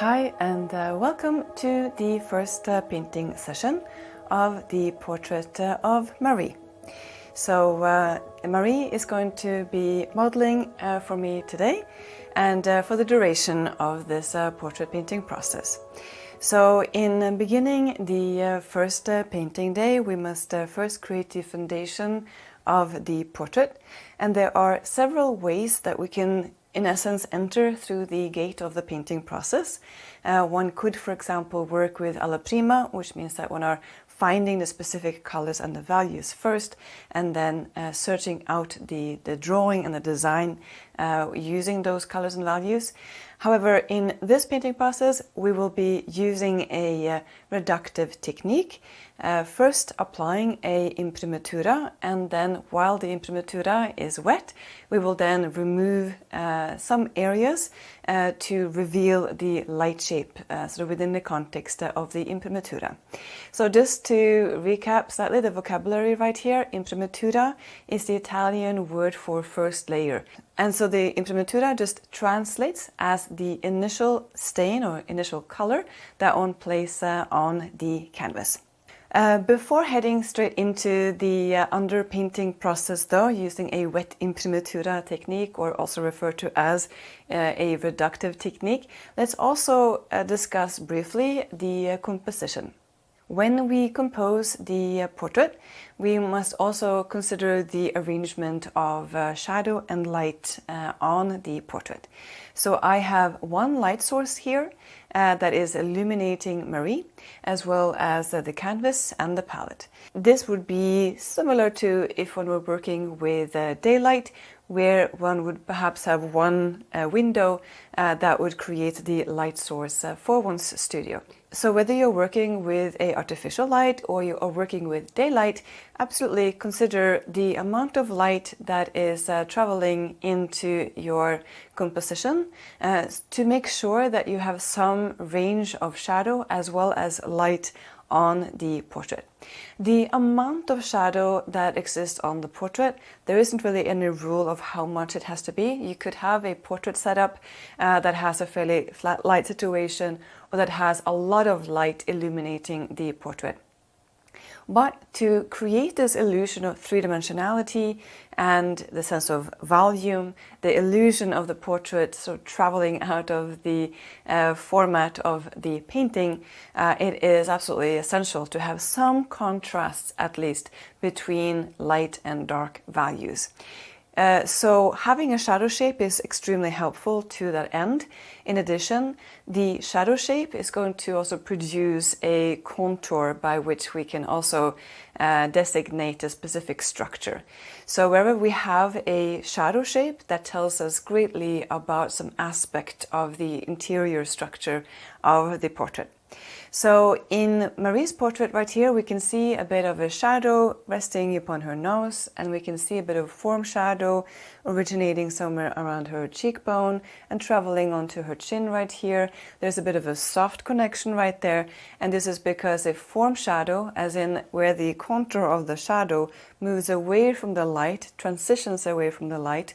Hi and welcome to the first painting session of the portrait of Marie. So Marie is going to be modeling for me today and for the duration of this portrait painting process. So in beginning the first painting day, we must first create the foundation of the portrait, and there are several ways that we can in essence enter through the gate of the painting process. One could, for example, work with alla prima, which means that one are finding the specific colors and the values first, and then searching out the drawing and the design using those colors and values. However, in this painting process, we will be using a reductive technique, first applying a imprimatura, and then while the imprimatura is wet, we will then remove some areas to reveal the light shape sort of within the context of the imprimatura. So just to recap slightly the vocabulary right here, imprimatura is the Italian word for first layer. And so the imprimatura just translates as the initial stain or initial color that one places on the canvas. Before heading straight into the underpainting process though, using a wet imprimatura technique, or also referred to as a reductive technique, let's also discuss briefly the composition. When we compose the portrait, we must also consider the arrangement of shadow and light on the portrait. So I have one light source here that is illuminating Marie, as well as the canvas and the palette. This would be similar to if one were working with daylight, where one would perhaps have one window that would create the light source for one's studio. So whether you're working with an artificial light or you are working with daylight, absolutely consider the amount of light that is traveling into your composition to make sure that you have some range of shadow as well as light on the portrait. The amount of shadow that exists on the portrait, there isn't really any rule of how much it has to be. You could have a portrait setup that has a fairly flat light situation, or that has a lot of light illuminating the portrait. But to create this illusion of three-dimensionality and the sense of volume, the illusion of the portrait sort of traveling out of the format of the painting, it is absolutely essential to have some contrasts at least between light and dark values. So having a shadow shape is extremely helpful to that end. In addition, the shadow shape is going to also produce a contour by which we can also designate a specific structure. So wherever we have a shadow shape, that tells us greatly about some aspect of the interior structure of the portrait. So in Marie's portrait right here, we can see a bit of a shadow resting upon her nose, and we can see a bit of form shadow originating somewhere around her cheekbone and traveling onto her chin right here. There's a bit of a soft connection right there, and this is because a form shadow, as in where the contour of the shadow moves away from the light, transitions away from the light,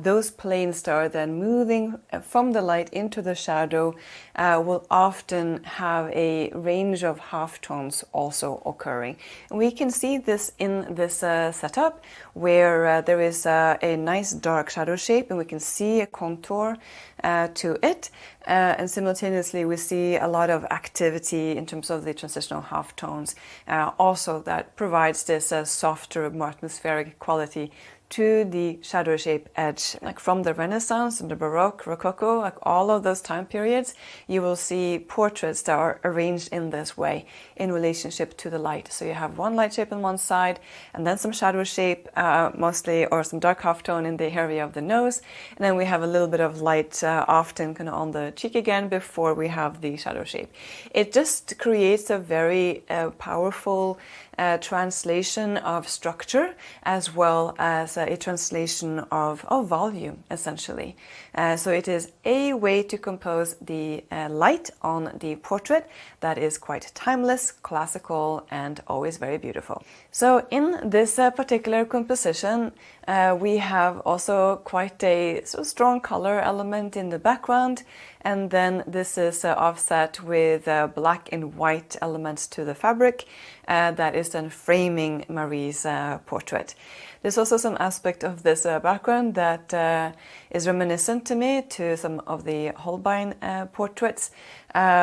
those planes that are then moving from the light into the shadow will often have a range of halftones also occurring. And we can see this in this setup where there is a nice dark shadow shape, and we can see a contour to it, and simultaneously we see a lot of activity in terms of the transitional halftones also that provides this softer, more atmospheric quality to the shadow shape edge. Like from the Renaissance and the Baroque, Rococo, like all of those time periods, you will see portraits that are arranged in this way in relationship to the light. So you have one light shape on one side, and then some shadow shape mostly, or some dark halftone in the area of the nose, and then we have a little bit of light often kind of on the cheek again before we have the shadow shape. It just creates a very powerful translation of structure as well as a translation of volume, essentially. So it is a way to compose the light on the portrait that is quite timeless, classical, and always very beautiful. So in this particular composition, We have also quite a sort of strong color element in the background, and then this is offset with black and white elements to the fabric that is then framing Marie's portrait. There's also some aspect of this background that is reminiscent to me to some of the Holbein portraits,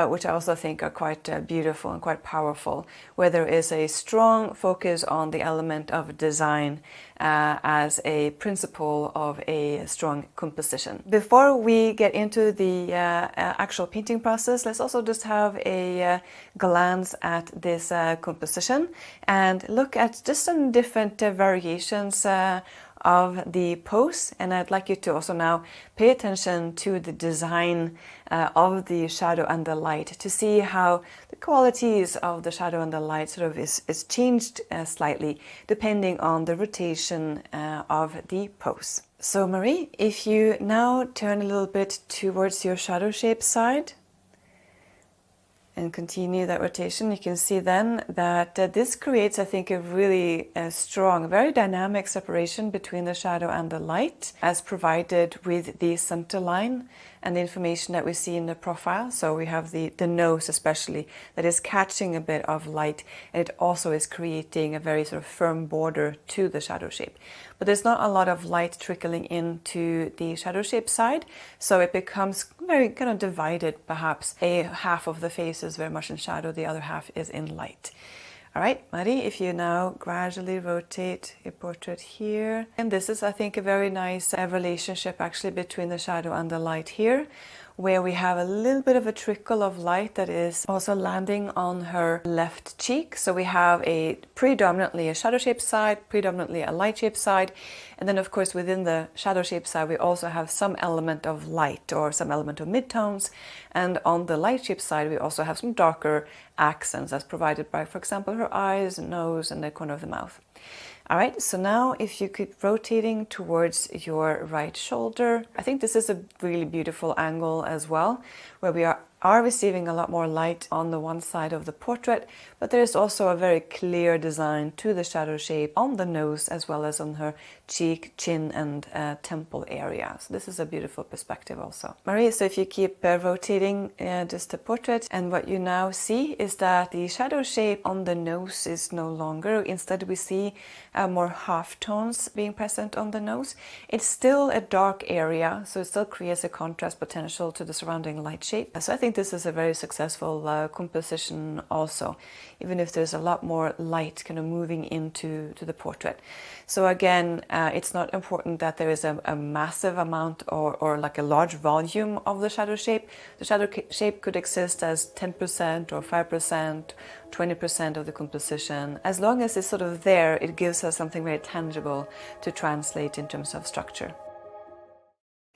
which I also think are quite beautiful and quite powerful, where there is a strong focus on the element of design as a principle of a strong composition. Before we get into the actual painting process, let's also just have a glance at this composition and look at just some different variations of the pose. And I'd like you to also now pay attention to the design of the shadow and the light to see how the qualities of the shadow and the light sort of is changed slightly depending on the rotation of the pose. So Marie, if you now turn a little bit towards your shadow shape side and continue that rotation, you can see then that this creates, I think, a really strong, very dynamic separation between the shadow and the light as provided with the center line and the information that we see in the profile. So we have the nose especially that is catching a bit of light, and it also is creating a very sort of firm border to the shadow shape. But there's not a lot of light trickling into the shadow shape side, so it becomes very kind of divided perhaps. A half of the face is very much in shadow, the other half is in light. All right, Marie, if you now gradually rotate your portrait here. And this is, I think, a very nice relationship actually between the shadow and the light here, where we have a little bit of a trickle of light that is also landing on her left cheek. So we have a predominantly a shadow shape side, predominantly a light shape side. And then of course within the shadow shape side we also have some element of light or some element of midtones. And on the light shape side we also have some darker accents as provided by, for example, her eyes, nose, and the corner of the mouth. All right, so now if you keep rotating towards your right shoulder, I think this is a really beautiful angle as well, where we are receiving a lot more light on the one side of the portrait, but there is also a very clear design to the shadow shape on the nose as well as on her cheek, chin, and temple area. So this is a beautiful perspective also. Marie, so if you keep rotating just the portrait, and what you now see is that the shadow shape on the nose is no longer. Instead we see more half tones being present on the nose. It's still a dark area, so it still creates a contrast potential to the surrounding light shape. So I think this is a very successful composition also, even if there's a lot more light kind of moving into the portrait. So again, it's not important that there is a massive amount or like a large volume of the shadow shape. The shadow shape could exist as 10% or 5%, 20% of the composition. As long as it's sort of there, it gives us something very tangible to translate in terms of structure.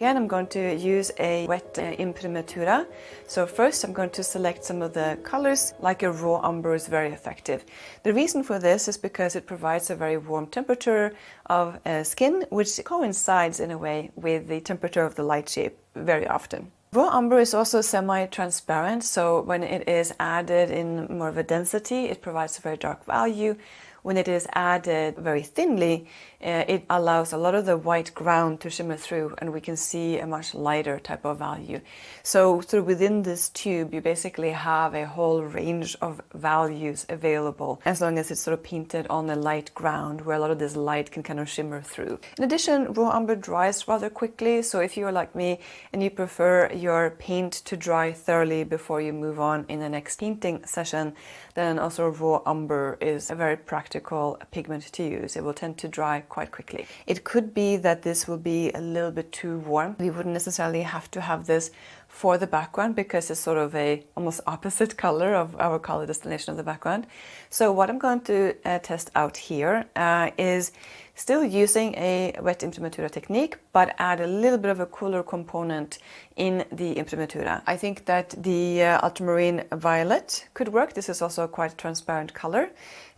Again, I'm going to use a wet imprimatura. So first I'm going to select some of the colors. Like a raw umber is very effective. The reason for this is because it provides a very warm temperature of skin, which coincides in a way with the temperature of the light shape very often. Raw umber is also semi-transparent, so when it is added in more of a density, it provides a very dark value. When it is added very thinly, it allows a lot of the white ground to shimmer through, and we can see a much lighter type of value. So within this tube, you basically have a whole range of values available, as long as it's sort of painted on a light ground where a lot of this light can kind of shimmer through. In addition, raw umber dries rather quickly, so if you're like me and you prefer your paint to dry thoroughly before you move on in the next painting session, then also raw umber is a very practical pigment to use. It will tend to dry quite quickly. It could be that this will be a little bit too warm. We wouldn't necessarily have to have this for the background because it's sort of a almost opposite color of our color distillation of the background. So what I'm going to test out here is still using a wet imprimatura technique, but add a little bit of a cooler component in the imprimatura. I think that the ultramarine violet could work. This is also a quite transparent color.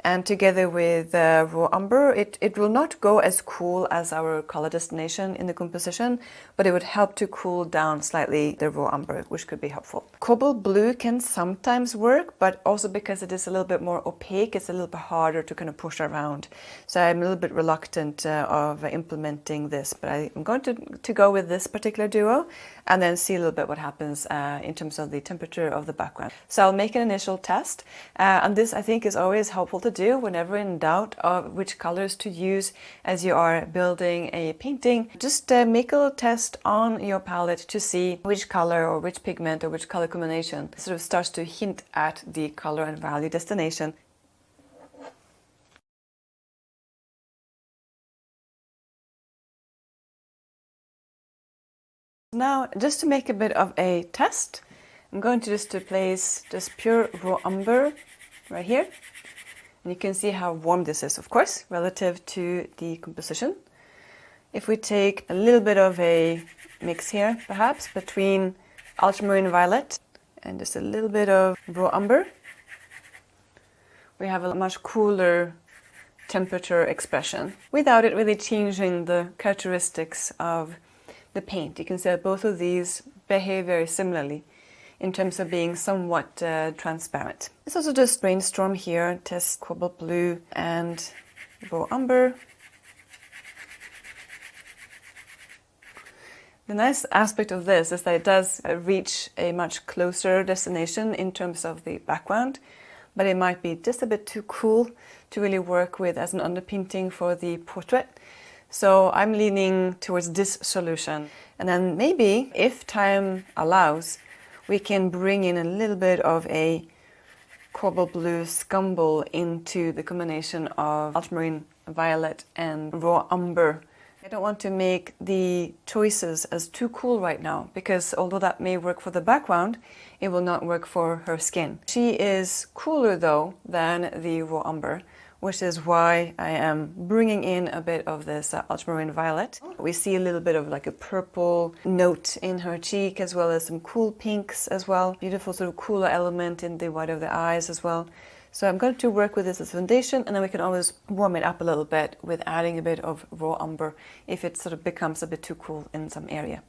And together with raw umber, it will not go as cool as our color destination in the composition, but it would help to cool down slightly the raw umber, which could be helpful. Cobalt blue can sometimes work, but also because it is a little bit more opaque, it's a little bit harder to kind of push around. So I'm a little bit reluctant of implementing this, but I'm going to go with this particular duo and then see a little bit what happens in terms of the temperature of the background. So I'll make an initial test, and this I think is always helpful to do whenever in doubt of which colors to use as you are building a painting. Just make a little test on your palette to see which color or which pigment or which color combination sort of starts to hint at the color and value destination. Now, just to make a bit of a test, I'm going to just to place just pure raw umber right here. And you can see how warm this is, of course, relative to the composition. If we take a little bit of a mix here, perhaps, between ultramarine violet and just a little bit of raw umber, we have a much cooler temperature expression without it really changing the characteristics of the paint. You can see that both of these behave very similarly in terms of being somewhat transparent. Let's also just brainstorm here, test cobalt blue and raw umber. The nice aspect of this is that it does reach a much closer destination in terms of the background, but it might be just a bit too cool to really work with as an underpainting for the portrait. So I'm leaning towards this solution. And then maybe, if time allows, we can bring in a little bit of a cobalt blue scumble into the combination of ultramarine violet and raw umber. I don't want to make the choices as too cool right now, because although that may work for the background, it will not work for her skin. She is cooler though than the raw umber, which is why I am bringing in a bit of this ultramarine violet. We see a little bit of like a purple note in her cheek, as well as some cool pinks as well. Beautiful sort of cooler element in the white of the eyes as well. So I'm going to work with this as foundation, and then we can always warm it up a little bit with adding a bit of raw umber if it sort of becomes a bit too cool in some area.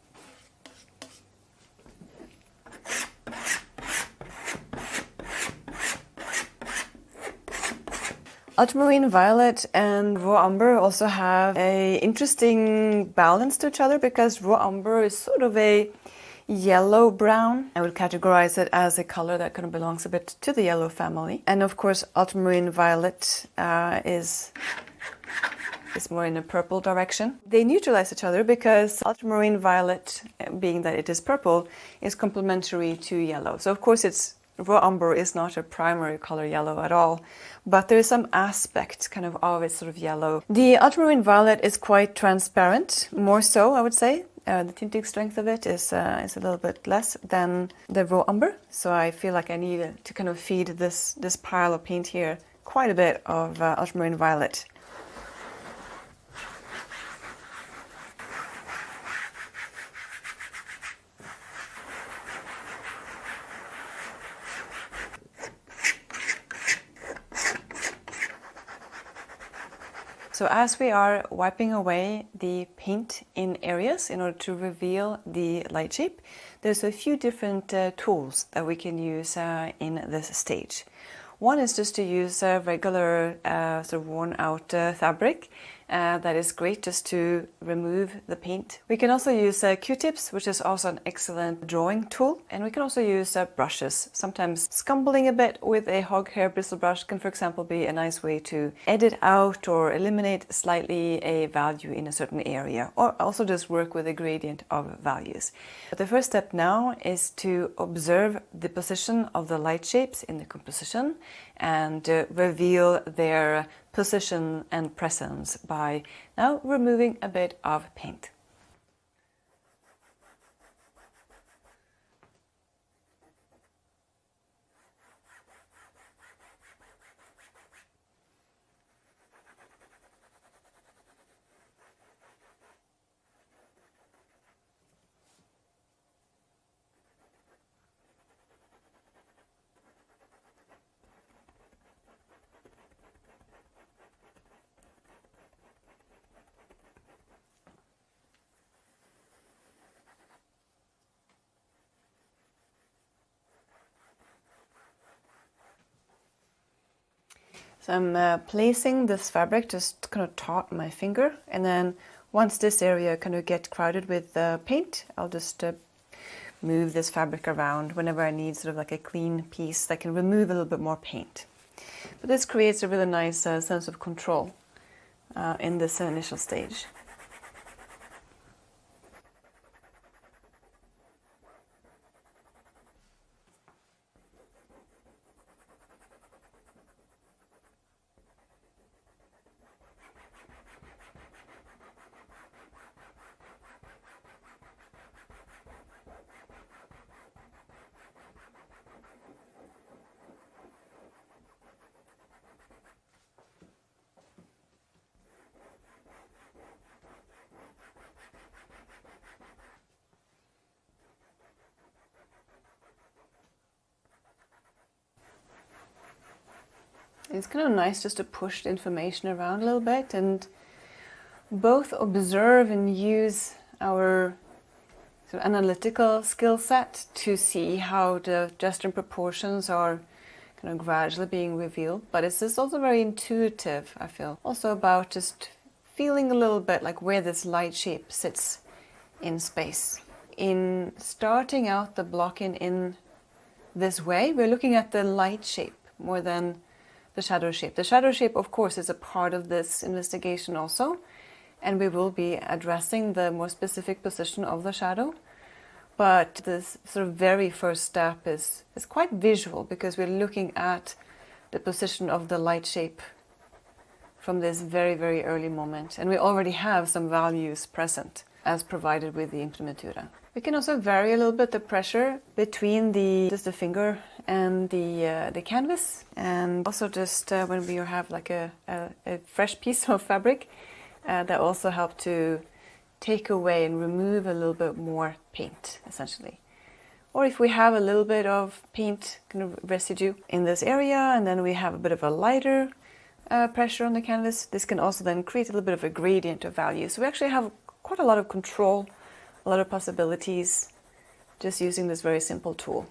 Ultramarine violet and raw umber also have an interesting balance to each other, because raw umber is sort of a yellow-brown. I would categorize it as a color that kind of belongs a bit to the yellow family. And of course, ultramarine violet is more in a purple direction. They neutralize each other because ultramarine violet, being that it is purple, is complementary to yellow. So of course raw umber is not a primary color yellow at all, but there is some aspect kind of its sort of yellow. The ultramarine violet is quite transparent, more so I would say. The tinting strength of it is a little bit less than the raw umber, so I feel like I need to kind of feed this pile of paint here quite a bit of ultramarine violet. So as we are wiping away the paint in areas in order to reveal the light shape, there's a few different tools that we can use in this stage. One is just to use a regular sort of worn out fabric. That is great just to remove the paint. We can also use Q-tips, which is also an excellent drawing tool. And we can also use brushes. Sometimes scumbling a bit with a hog hair bristle brush can, for example, be a nice way to edit out or eliminate slightly a value in a certain area, or also just work with a gradient of values. But the first step now is to observe the position of the light shapes in the composition and reveal their position and presence by now removing a bit of paint. So I'm placing this fabric just kind of taut on my finger, and then once this area kind of gets crowded with paint, I'll just move this fabric around whenever I need sort of like a clean piece that can remove a little bit more paint. But this creates a really nice sense of control in this initial stage. It's kind of nice just to push the information around a little bit and both observe and use our sort of analytical skill set to see how the gesture and proportions are kind of gradually being revealed. But it's just also very intuitive, I feel. Also about just feeling a little bit like where this light shape sits in space. In starting out the blocking in this way, we're looking at the light shape more than the shadow shape. The shadow shape, of course, is a part of this investigation also, and we will be addressing the more specific position of the shadow. But this sort of very first step is quite visual, because we're looking at the position of the light shape from this very, very early moment. And we already have some values present as provided with the implementura. We can also vary a little bit the pressure between just the finger and the canvas, and also just when we have like a fresh piece of fabric, that also help to take away and remove a little bit more paint, essentially. Or if we have a little bit of paint kind of residue in this area, and then we have a bit of a lighter pressure on the canvas, this can also then create a little bit of a gradient of value. So we actually have quite a lot of control, a lot of possibilities, just using this very simple tool.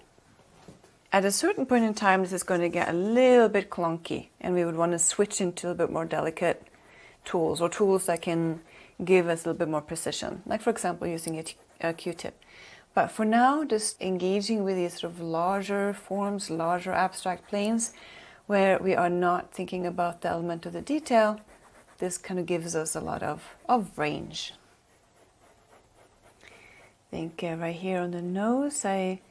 At a certain point in time, this is going to get a little bit clunky, and we would want to switch into a little bit more delicate tools, or tools that can give us a little bit more precision, like for example using a Q-tip. But for now, just engaging with these sort of larger forms, larger abstract planes, where we are not thinking about the element of the detail, this kind of gives us a lot of range. I think right here on the nose, I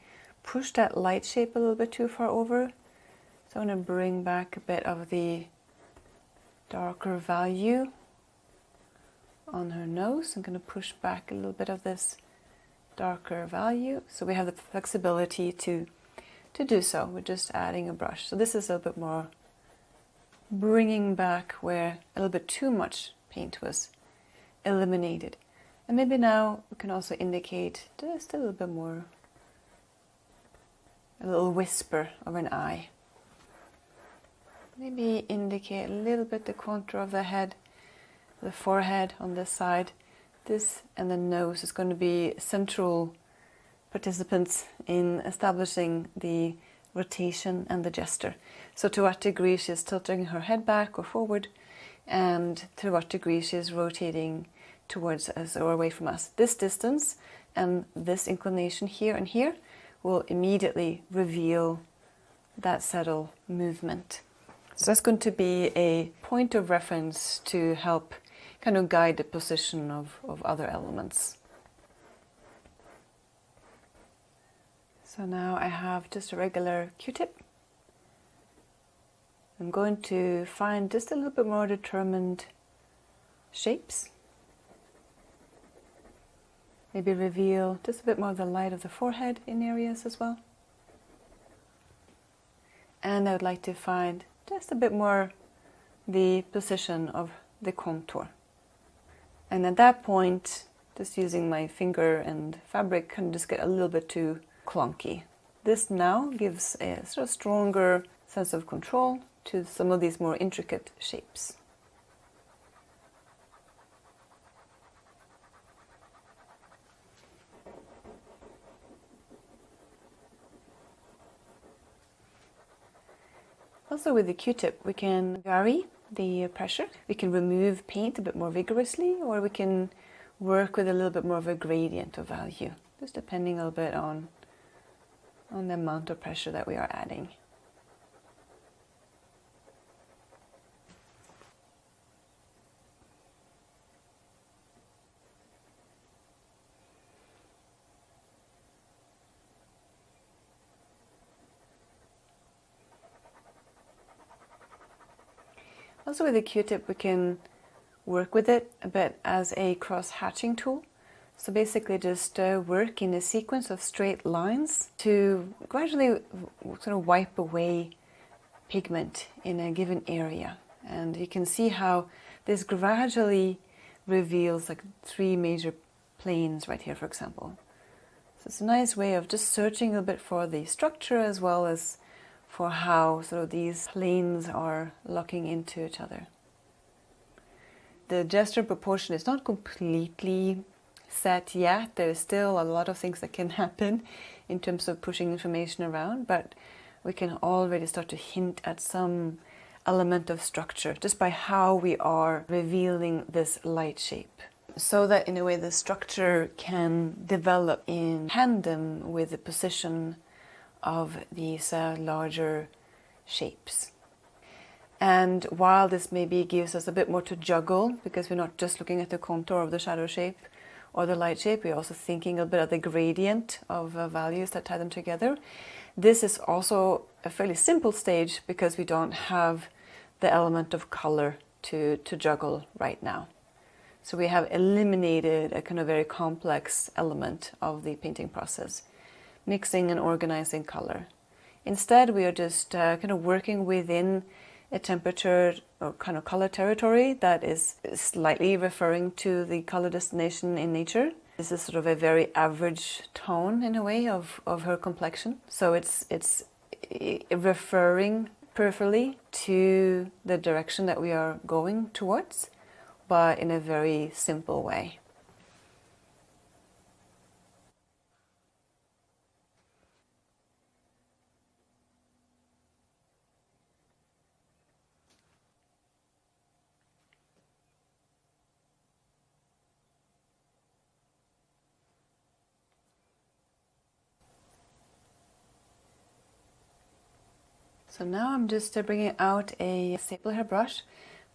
pushed that light shape a little bit too far over. So I'm going to bring back a bit of the darker value on her nose. I'm going to push back a little bit of this darker value. So we have the flexibility to do so. We're just adding a brush. So this is a little bit more bringing back where a little bit too much paint was eliminated. And maybe now we can also indicate just a little bit more, a little whisper of an eye. Maybe indicate a little bit the contour of the head, the forehead on this side. This and the nose is going to be central participants in establishing the rotation and the gesture. So to what degree she is tilting her head back or forward, and to what degree she is rotating towards us or away from us. This distance and this inclination here and here will immediately reveal that subtle movement. So that's going to be a point of reference to help kind of guide the position of other elements. So now I have just a regular Q-tip. I'm going to find just a little bit more determined shapes. Maybe reveal just a bit more of the light of the forehead in areas as well. And I would like to find just a bit more the position of the contour. And at that point, just using my finger and fabric can just get a little bit too clunky. This now gives a sort of stronger sense of control to some of these more intricate shapes. Also with the Q-tip we can vary the pressure. We can remove paint a bit more vigorously, or we can work with a little bit more of a gradient of value, just depending a little bit on the amount of pressure that we are adding. Also with the Q-tip we can work with it a bit as a cross-hatching tool. So basically just work in a sequence of straight lines to gradually sort of wipe away pigment in a given area. And you can see how this gradually reveals like 3 major planes right here, for example. So it's a nice way of just searching a little bit for the structure as well as for how sort of these planes are locking into each other. The gesture proportion is not completely set yet. There's still a lot of things that can happen in terms of pushing information around, but we can already start to hint at some element of structure just by how we are revealing this light shape, so that in a way the structure can develop in tandem with the position of these larger shapes. And while this maybe gives us a bit more to juggle, because we're not just looking at the contour of the shadow shape or the light shape, we're also thinking a bit of the gradient of values that tie them together. This is also a fairly simple stage because we don't have the element of color to juggle right now. So we have eliminated a kind of very complex element of the painting process, mixing and organizing color. Instead, we are just kind of working within a temperature or kind of color territory that is slightly referring to the color destination in nature. This is sort of a very average tone in a way of her complexion. So it's referring peripherally to the direction that we are going towards, but in a very simple way. So now I'm just bringing out a staple hair brush.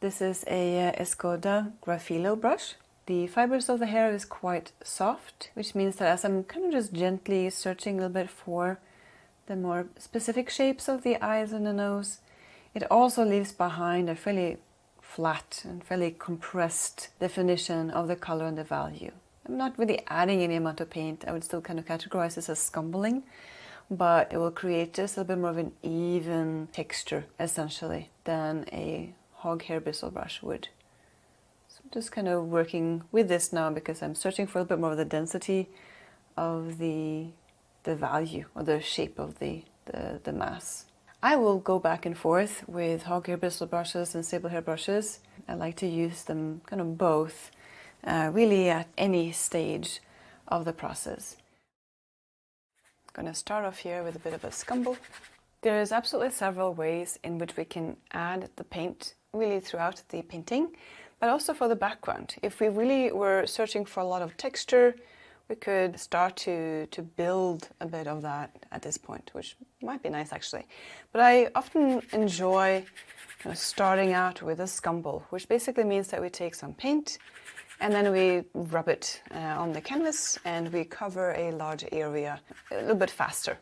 This is a Escoda Grafilo brush. The fibers of the hair is quite soft, which means that as I'm kind of just gently searching a little bit for the more specific shapes of the eyes and the nose, it also leaves behind a fairly flat and fairly compressed definition of the color and the value. I'm not really adding any amount of paint. I would still kind of categorize this as scumbling, but it will create just a little bit more of an even texture, essentially, than a hog hair bristle brush would. So I'm just kind of working with this now because I'm searching for a little bit more of the density of the value or the shape of the mass. I will go back and forth with hog hair bristle brushes and sable hair brushes. I like to use them kind of both, really at any stage of the process. I'm going to start off here with a bit of a scumble. There's absolutely several ways in which we can add the paint really throughout the painting, but also for the background. If we really were searching for a lot of texture, we could start to build a bit of that at this point, which might be nice actually. But I often enjoy kind of starting out with a scumble, which basically means that we take some paint and then we rub it on the canvas and we cover a large area a little bit faster.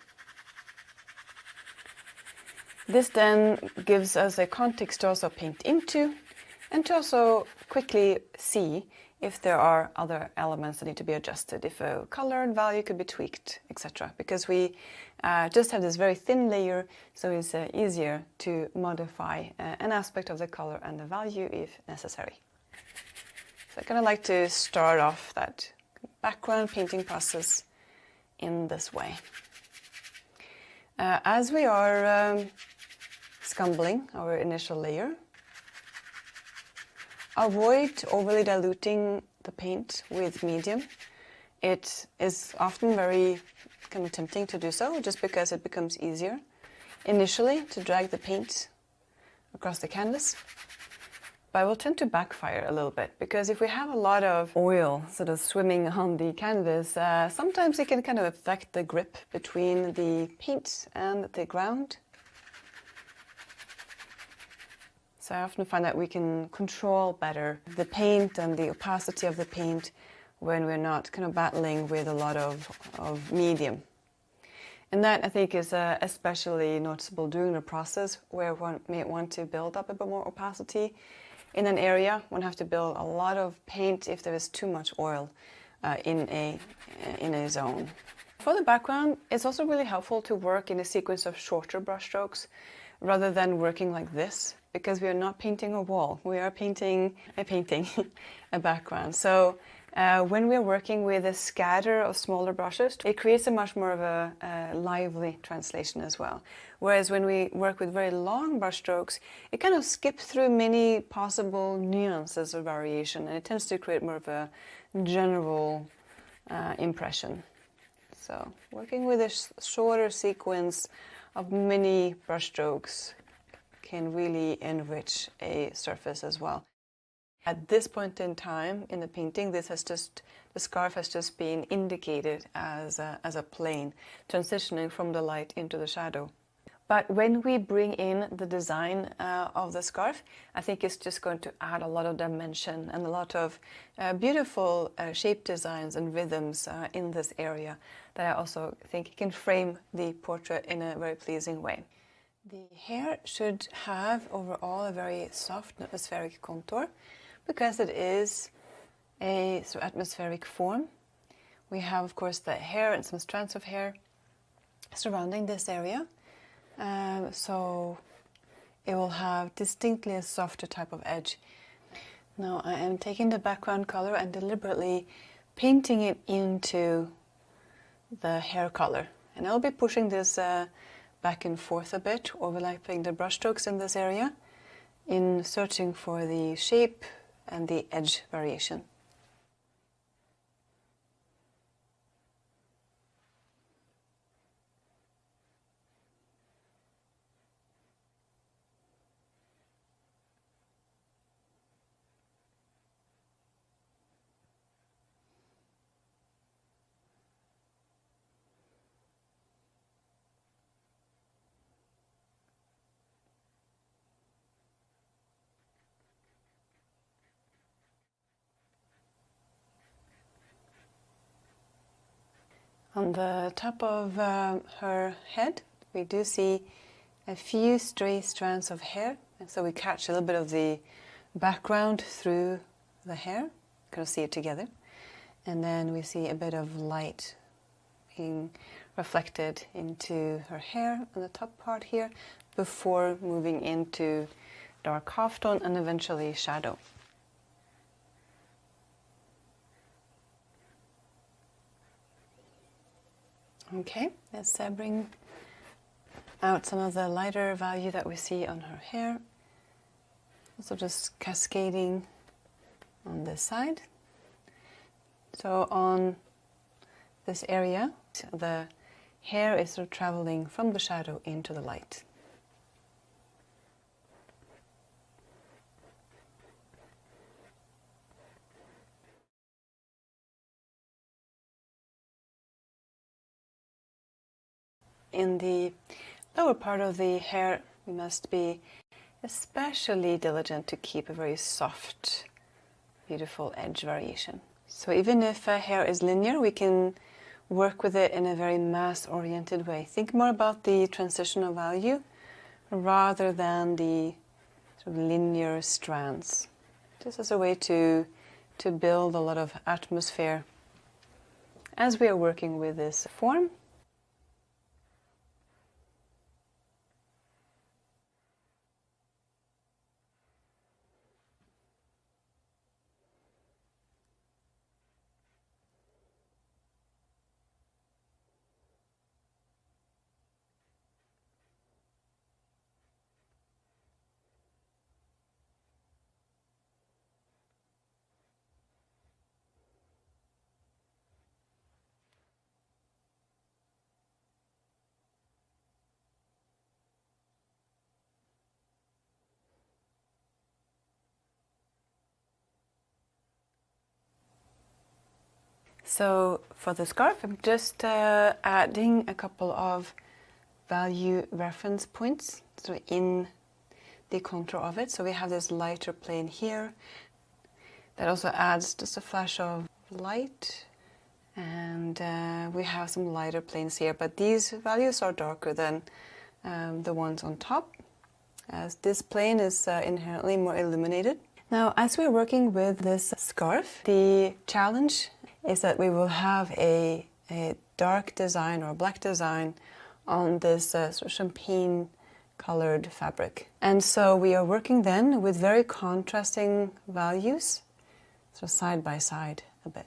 This then gives us a context to also paint into and to also quickly see if there are other elements that need to be adjusted, if a color and value could be tweaked, etc. Because we just have this very thin layer, so it's easier to modify an aspect of the color and the value if necessary. So I kind of like to start off that background painting process in this way. As we are scumbling our initial layer, avoid overly diluting the paint with medium. It is often very kind of tempting to do so just because it becomes easier initially to drag the paint across the canvas. But it will tend to backfire a little bit, because if we have a lot of oil sort of swimming on the canvas, sometimes it can kind of affect the grip between the paint and the ground. So I often find that we can control better the paint and the opacity of the paint when we're not kind of battling with a lot of medium. And that, I think, is especially noticeable during the process, where one may want to build up a bit more opacity in an area. One have to build a lot of paint if there is too much oil in a zone. For the background, it's also really helpful to work in a sequence of shorter brush strokes rather than working like this, because we are not painting a wall. We are painting a background. So when we're working with a scatter of smaller brushes, it creates a much more of a lively translation as well. Whereas when we work with very long brush strokes, it kind of skips through many possible nuances of variation, and it tends to create more of a general impression. So working with a shorter sequence of many brush strokes can really enrich a surface as well. At this point in time in the painting, the scarf has just been indicated as a plane, transitioning from the light into the shadow. But when we bring in the design of the scarf, I think it's just going to add a lot of dimension and a lot of beautiful shape designs and rhythms in this area that I also think can frame the portrait in a very pleasing way. The hair should have overall a very soft atmospheric contour, because it is a sort of atmospheric form. We have, of course, the hair and some strands of hair surrounding this area. So it will have distinctly a softer type of edge. Now I am taking the background color and deliberately painting it into the hair color. And I'll be pushing this back and forth a bit, overlapping the brush strokes in this area, in searching for the shape and the edge variation. On the top of her head, we do see a few stray strands of hair, and so we catch a little bit of the background through the hair, kind of see it together, and then we see a bit of light being reflected into her hair on the top part here, before moving into dark halftone and eventually shadow. Okay, let's bring out some of the lighter value that we see on her hair. Also just cascading on this side. So on this area, the hair is sort of traveling from the shadow into the light. In the lower part of the hair, we must be especially diligent to keep a very soft, beautiful edge variation. So even if hair is linear, we can work with it in a very mass-oriented way. Think more about the transitional value rather than the sort of linear strands. Just as a way to build a lot of atmosphere as we are working with this form. So for the scarf, I'm just adding a couple of value reference points so in the contour of it. So we have this lighter plane here that also adds just a flash of light, and we have some lighter planes here, but these values are darker than the ones on top, as this plane is inherently more illuminated. Now, as we're working with this scarf, the challenge is that we will have a dark design or black design on this sort of champagne colored fabric. And so we are working then with very contrasting values, sort of side by side a bit.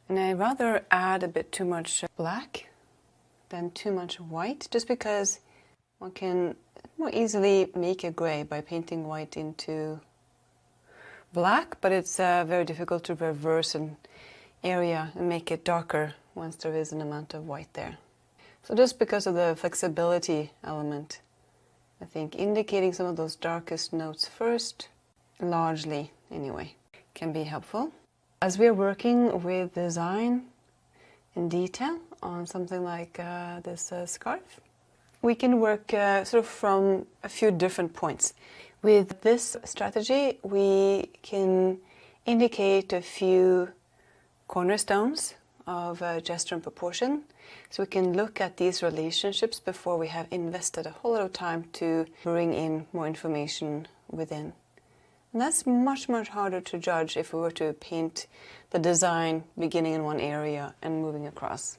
And I rather add a bit too much black than too much white, just because one can more easily make a grey by painting white into black, but it's very difficult to reverse an area and make it darker once there is an amount of white there. So just because of the flexibility element, I think indicating some of those darkest notes first, largely anyway, can be helpful. As we are working with design in detail on something like this scarf, we can work sort of from a few different points. With this strategy, we can indicate a few cornerstones of gesture and proportion. So we can look at these relationships before we have invested a whole lot of time to bring in more information within. And that's much, much harder to judge if we were to paint the design beginning in one area and moving across.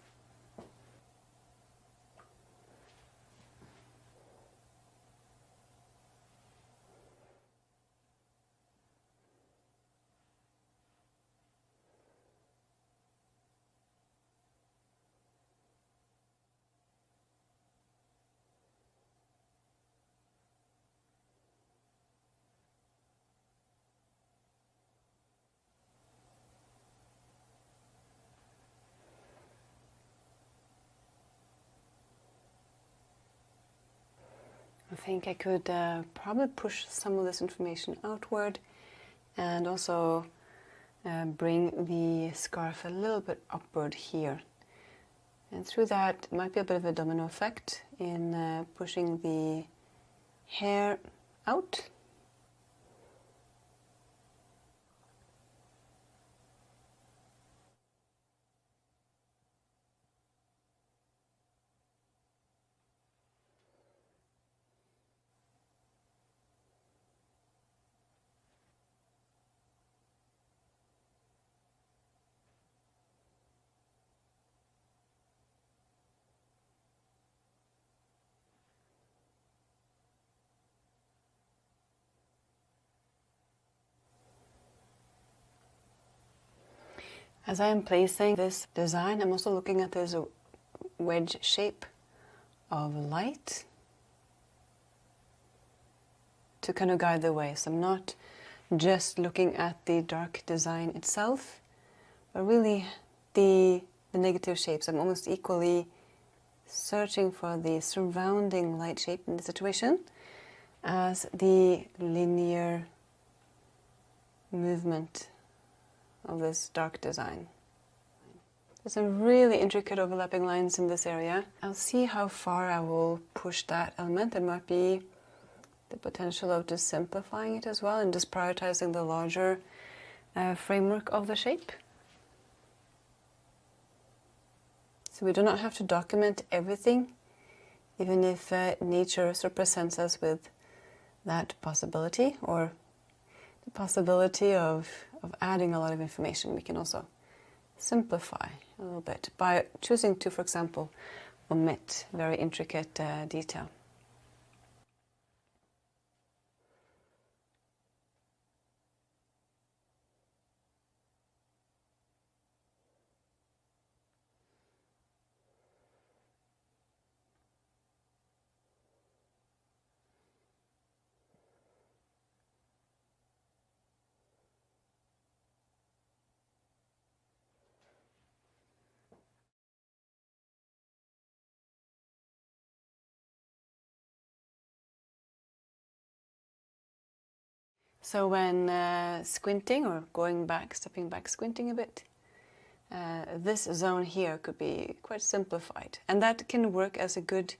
I think I could probably push some of this information outward and also bring the scarf a little bit upward here. And through that, it might be a bit of a domino effect in pushing the hair out. As I am placing this design, I'm also looking at this wedge shape of light to kind of guide the way. So I'm not just looking at the dark design itself, but really the negative shapes. I'm almost equally searching for the surrounding light shape in the situation as the linear movement of this dark design. There's some really intricate overlapping lines in this area. I'll see how far I will push that element. There might be the potential of just simplifying it as well and just prioritizing the larger framework of the shape. So we do not have to document everything, even if nature sort of presents us with that possibility, or the possibility of adding a lot of information. We can also simplify a little bit by choosing to, for example, omit very intricate detail. So when squinting or going back, stepping back, squinting a bit, this zone here could be quite simplified. And that can work as a good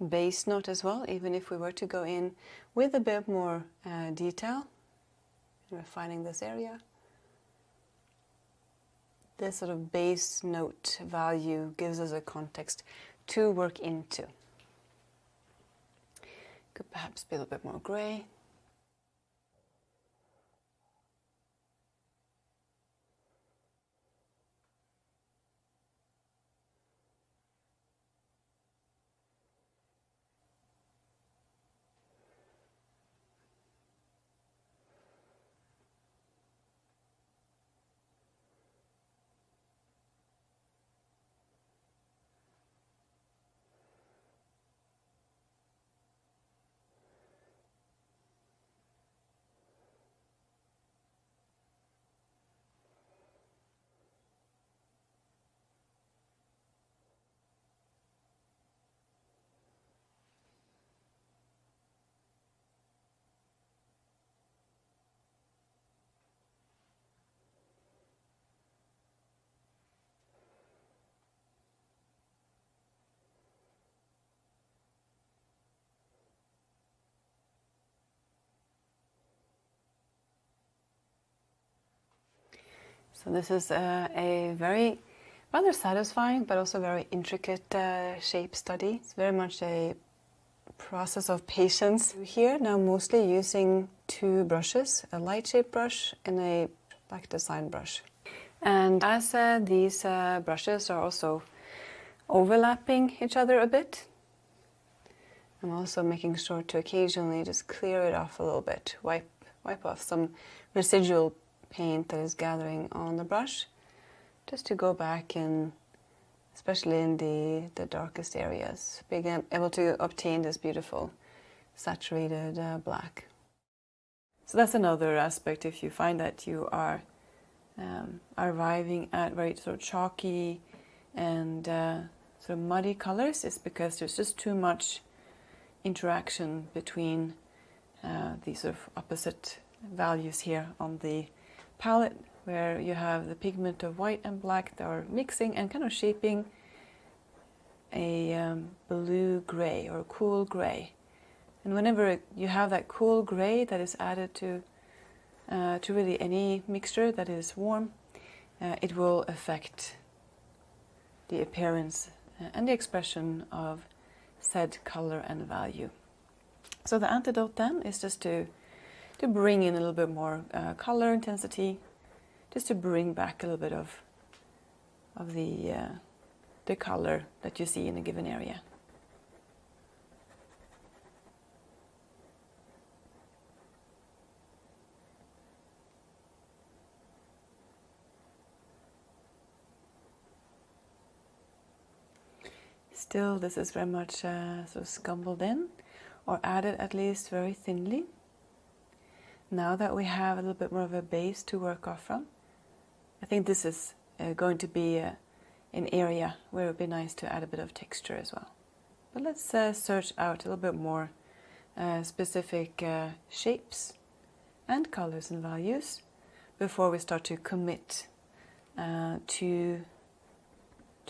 base note as well, even if we were to go in with a bit more detail, refining this area. This sort of base note value gives us a context to work into. Could perhaps be a little bit more gray. So this is a very rather satisfying but also very intricate shape study. It's very much a process of patience. Here now mostly using two brushes, a light shape brush and a black design brush. And as these brushes are also overlapping each other a bit, I'm also making sure to occasionally just clear it off a little bit, wipe off some residual paint that is gathering on the brush, just to go back in, especially in the darkest areas, being able to obtain this beautiful saturated black. So that's another aspect. If you find that you are arriving at very sort of chalky and sort of muddy colors, it's because there's just too much interaction between these sort of opposite values here on the palette, where you have the pigment of white and black that are mixing and kind of shaping a blue gray or cool gray. And whenever you have that cool gray that is added to really any mixture that is warm, it will affect the appearance and the expression of said color and value. So the antidote then is just to bring in a little bit more color intensity, just to bring back a little bit of the color that you see in a given area. Still, this is very much sort of scumbled in, or added at least very thinly. Now that we have a little bit more of a base to work off from, I think this is going to be an area where it would be nice to add a bit of texture as well. But let's search out a little bit more specific shapes and colors and values before we start to commit to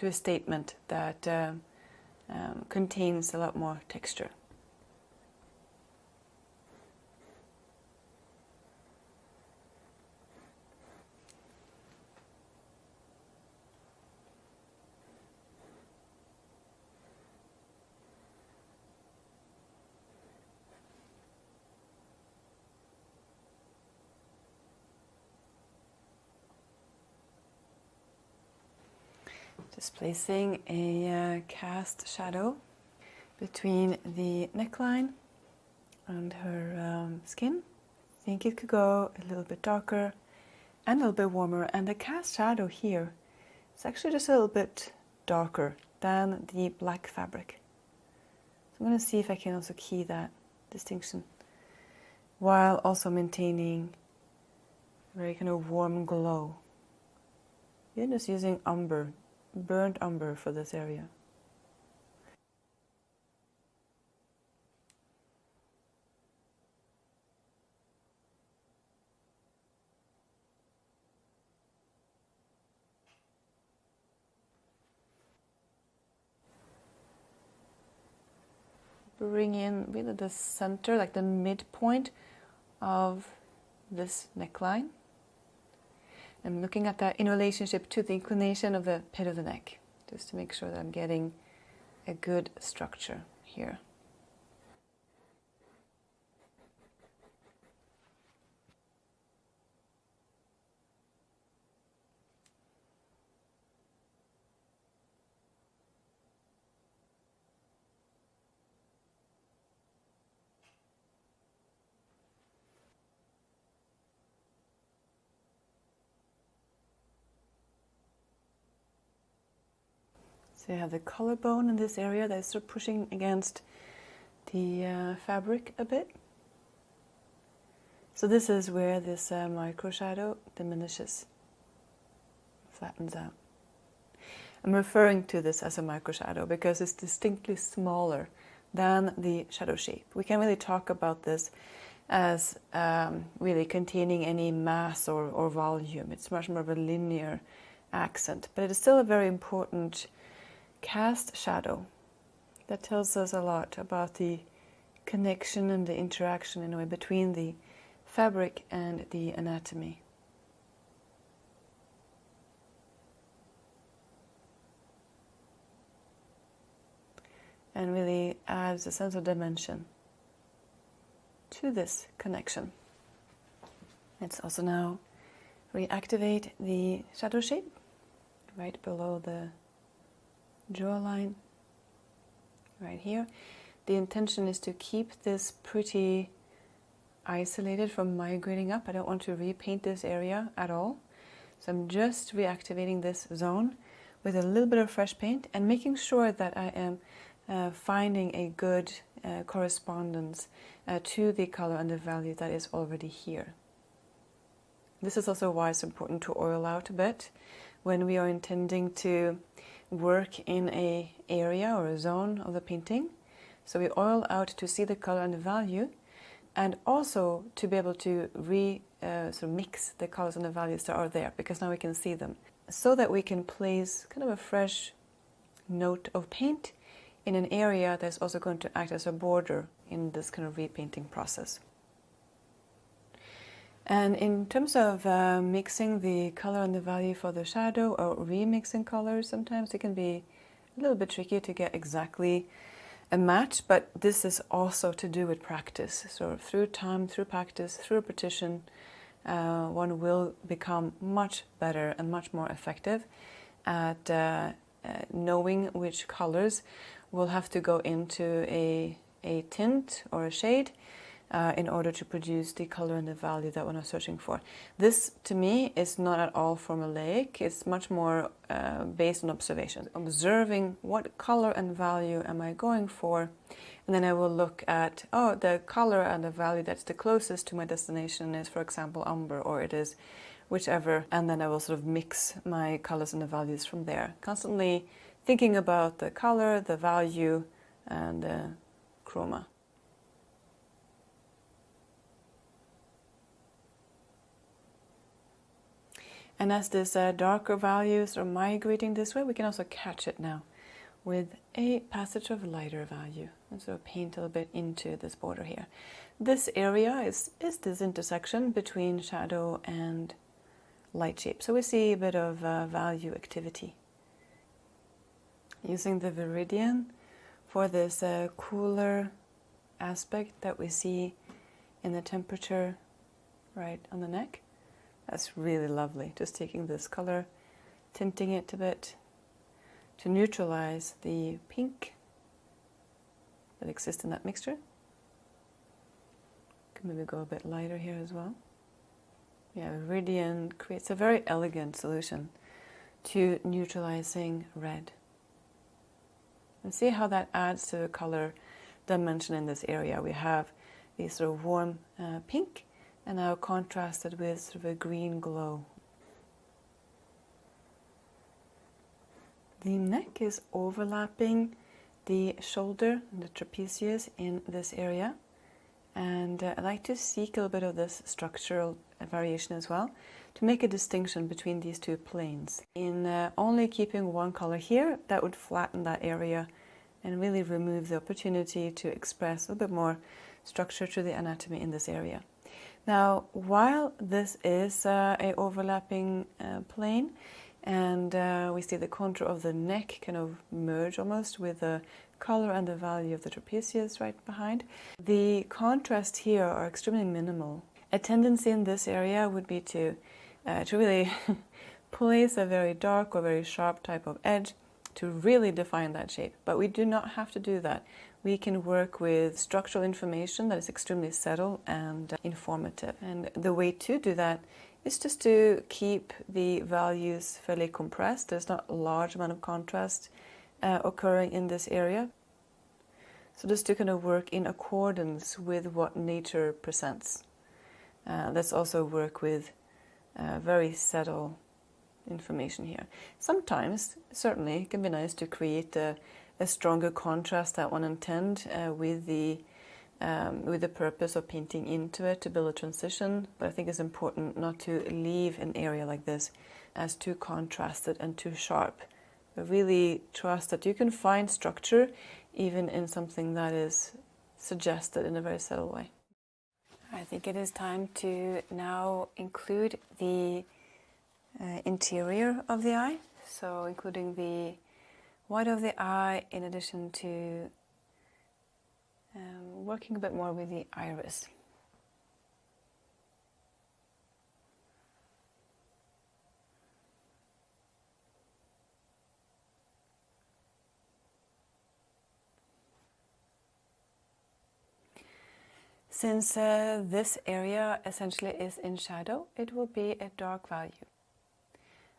a statement that contains a lot more texture. Just placing a cast shadow between the neckline and her skin. I think it could go a little bit darker and a little bit warmer, and the cast shadow here is actually just a little bit darker than the black fabric. So I'm going to see if I can also key that distinction while also maintaining a very kind of warm glow. You're just using umber, burnt umber for this area. Bring in really the center, like the midpoint of this neckline. I'm looking at that in relationship to the inclination of the pit of the neck, just to make sure that I'm getting a good structure here. So you have the collarbone in this area that is sort of pushing against the fabric a bit. So this is where this micro shadow diminishes, flattens out. I'm referring to this as a micro shadow because it's distinctly smaller than the shadow shape. We can't really talk about this as really containing any mass or volume. It's much more of a linear accent, but it is still a very important cast shadow that tells us a lot about the connection and the interaction in a way between the fabric and the anatomy. And really adds a sense of dimension to this connection. Let's also now reactivate the shadow shape right below the jawline, right here. The intention is to keep this pretty isolated from migrating up. I don't want to repaint this area at all. So I'm just reactivating this zone with a little bit of fresh paint and making sure that I am finding a good correspondence to the color and the value that is already here. This is also why it's important to oil out a bit when we are intending to work in a area or a zone of the painting. So we oil out to see the color and the value, and also to be able to sort of mix the colors and the values that are there, because now we can see them, so that we can place kind of a fresh note of paint in an area that's also going to act as a border in this kind of repainting process. And in terms of mixing the color and the value for the shadow, or remixing colors, sometimes it can be a little bit tricky to get exactly a match, but this is also to do with practice. So through time, through practice, through repetition, one will become much better and much more effective at knowing which colors will have to go into a tint or a shade in order to produce the color and the value that one is searching for. This, to me, is not at all formulaic. It's much more based on observation. Observing what color and value am I going for, and then I will look at, oh, the color and the value that's the closest to my destination is, for example, umber, or it is whichever, and then I will sort of mix my colors and the values from there. Constantly thinking about the color, the value, and the chroma. And as these darker values are migrating this way, we can also catch it now with a passage of lighter value. And so paint a little bit into this border here. This area is this intersection between shadow and light shape. So we see a bit of value activity. Using the viridian for this cooler aspect that we see in the temperature right on the neck. That's really lovely. Just taking this color, tinting it a bit, to neutralize the pink that exists in that mixture. Can maybe go a bit lighter here as well. Yeah, Viridian creates a very elegant solution to neutralizing red. And see how that adds to the color dimension in this area. We have this sort of warm pink, and now contrasted with sort of a green glow. The neck is overlapping the shoulder and the trapezius in this area, and I like to seek a little bit of this structural variation as well to make a distinction between these two planes. In only keeping one color here, that would flatten that area and really remove the opportunity to express a little bit more structure to the anatomy in this area. Now, while this is a overlapping plane, and we see the contour of the neck kind of merge almost with the color and the value of the trapezius right behind, the contrast here are extremely minimal. A tendency in this area would be to really place a very dark or very sharp type of edge to really define that shape. But we do not have to do that. We can work with structural information that is extremely subtle and informative. And the way to do that is just to keep the values fairly compressed. There's not a large amount of contrast occurring in this area. So just to kind of work in accordance with what nature presents. Let's also work with very subtle information here. Sometimes, certainly, it can be nice to create a stronger contrast that one intend with the purpose of painting into it to build a transition. But I think it's important not to leave an area like this as too contrasted and too sharp. But really trust that you can find structure even in something that is suggested in a very subtle way. I think it is time to now include the interior of the eye, so including the white of the eye in addition to working a bit more with the iris. Since this area essentially is in shadow, it will be a dark value.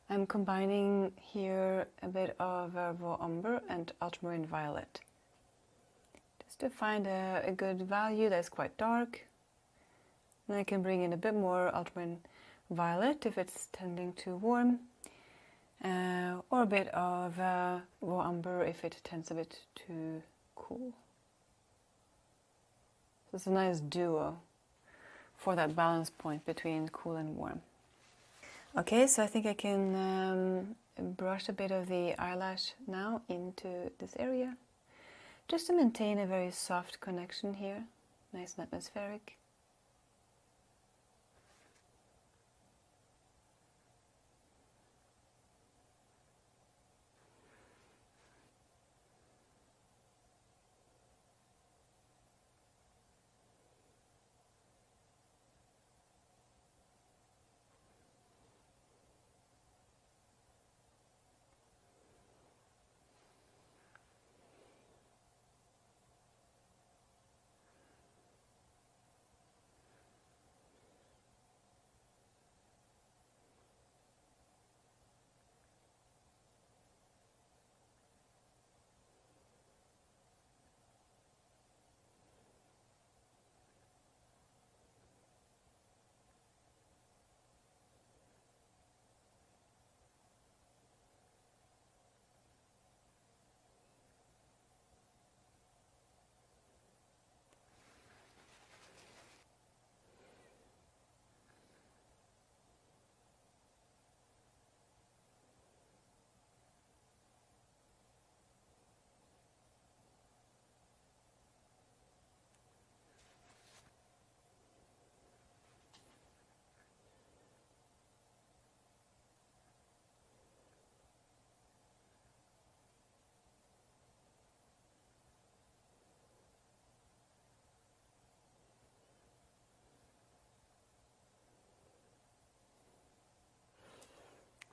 I'm combining here a bit of raw umber and ultramarine violet, just to find a good value that's quite dark. And I can bring in a bit more ultramarine violet if it's tending too warm, or a bit of raw umber if it tends a bit too cool. So it's a nice duo for that balance point between cool and warm. Okay, so I think I can brush a bit of the eyelash now into this area, just to maintain a very soft connection here, nice and atmospheric.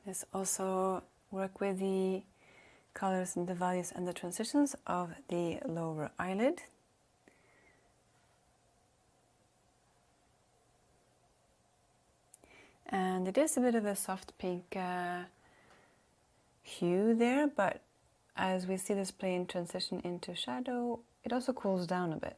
Let's also work with the colors and the values and the transitions of the lower eyelid. And it is a bit of a soft pink hue there, but as we see this plane transition into shadow, it also cools down a bit.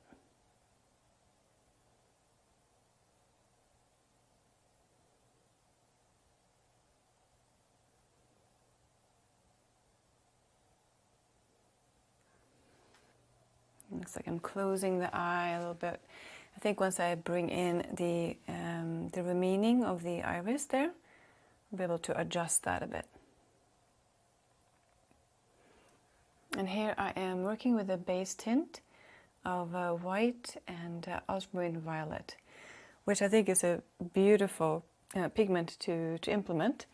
Looks like I'm closing the eye a little bit. I think once I bring in the remaining of the iris there, I'll be able to adjust that a bit. And here I am working with a base tint of white and ultramarine violet, which I think is a beautiful pigment to implement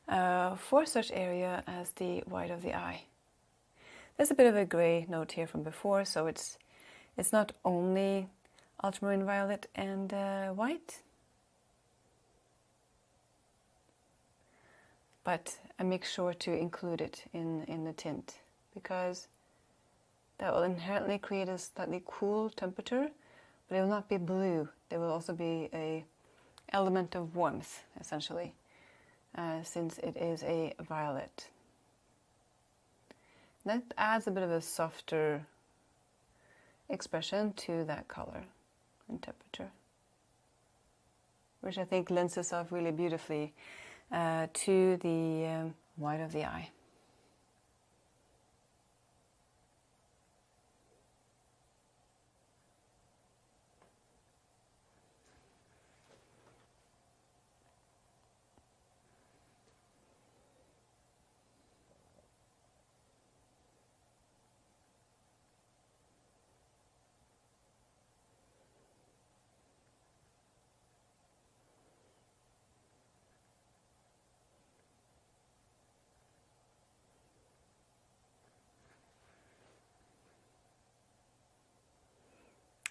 for such area as the white of the eye. There's a bit of a grey note here from before, so it's not only ultramarine violet and white, but I make sure to include it in the tint, because that will inherently create a slightly cool temperature, but it will not be blue. There will also be an element of warmth, essentially, since it is a violet. That adds a bit of a softer expression to that color and temperature, which I think lends itself really beautifully to the white of the eye.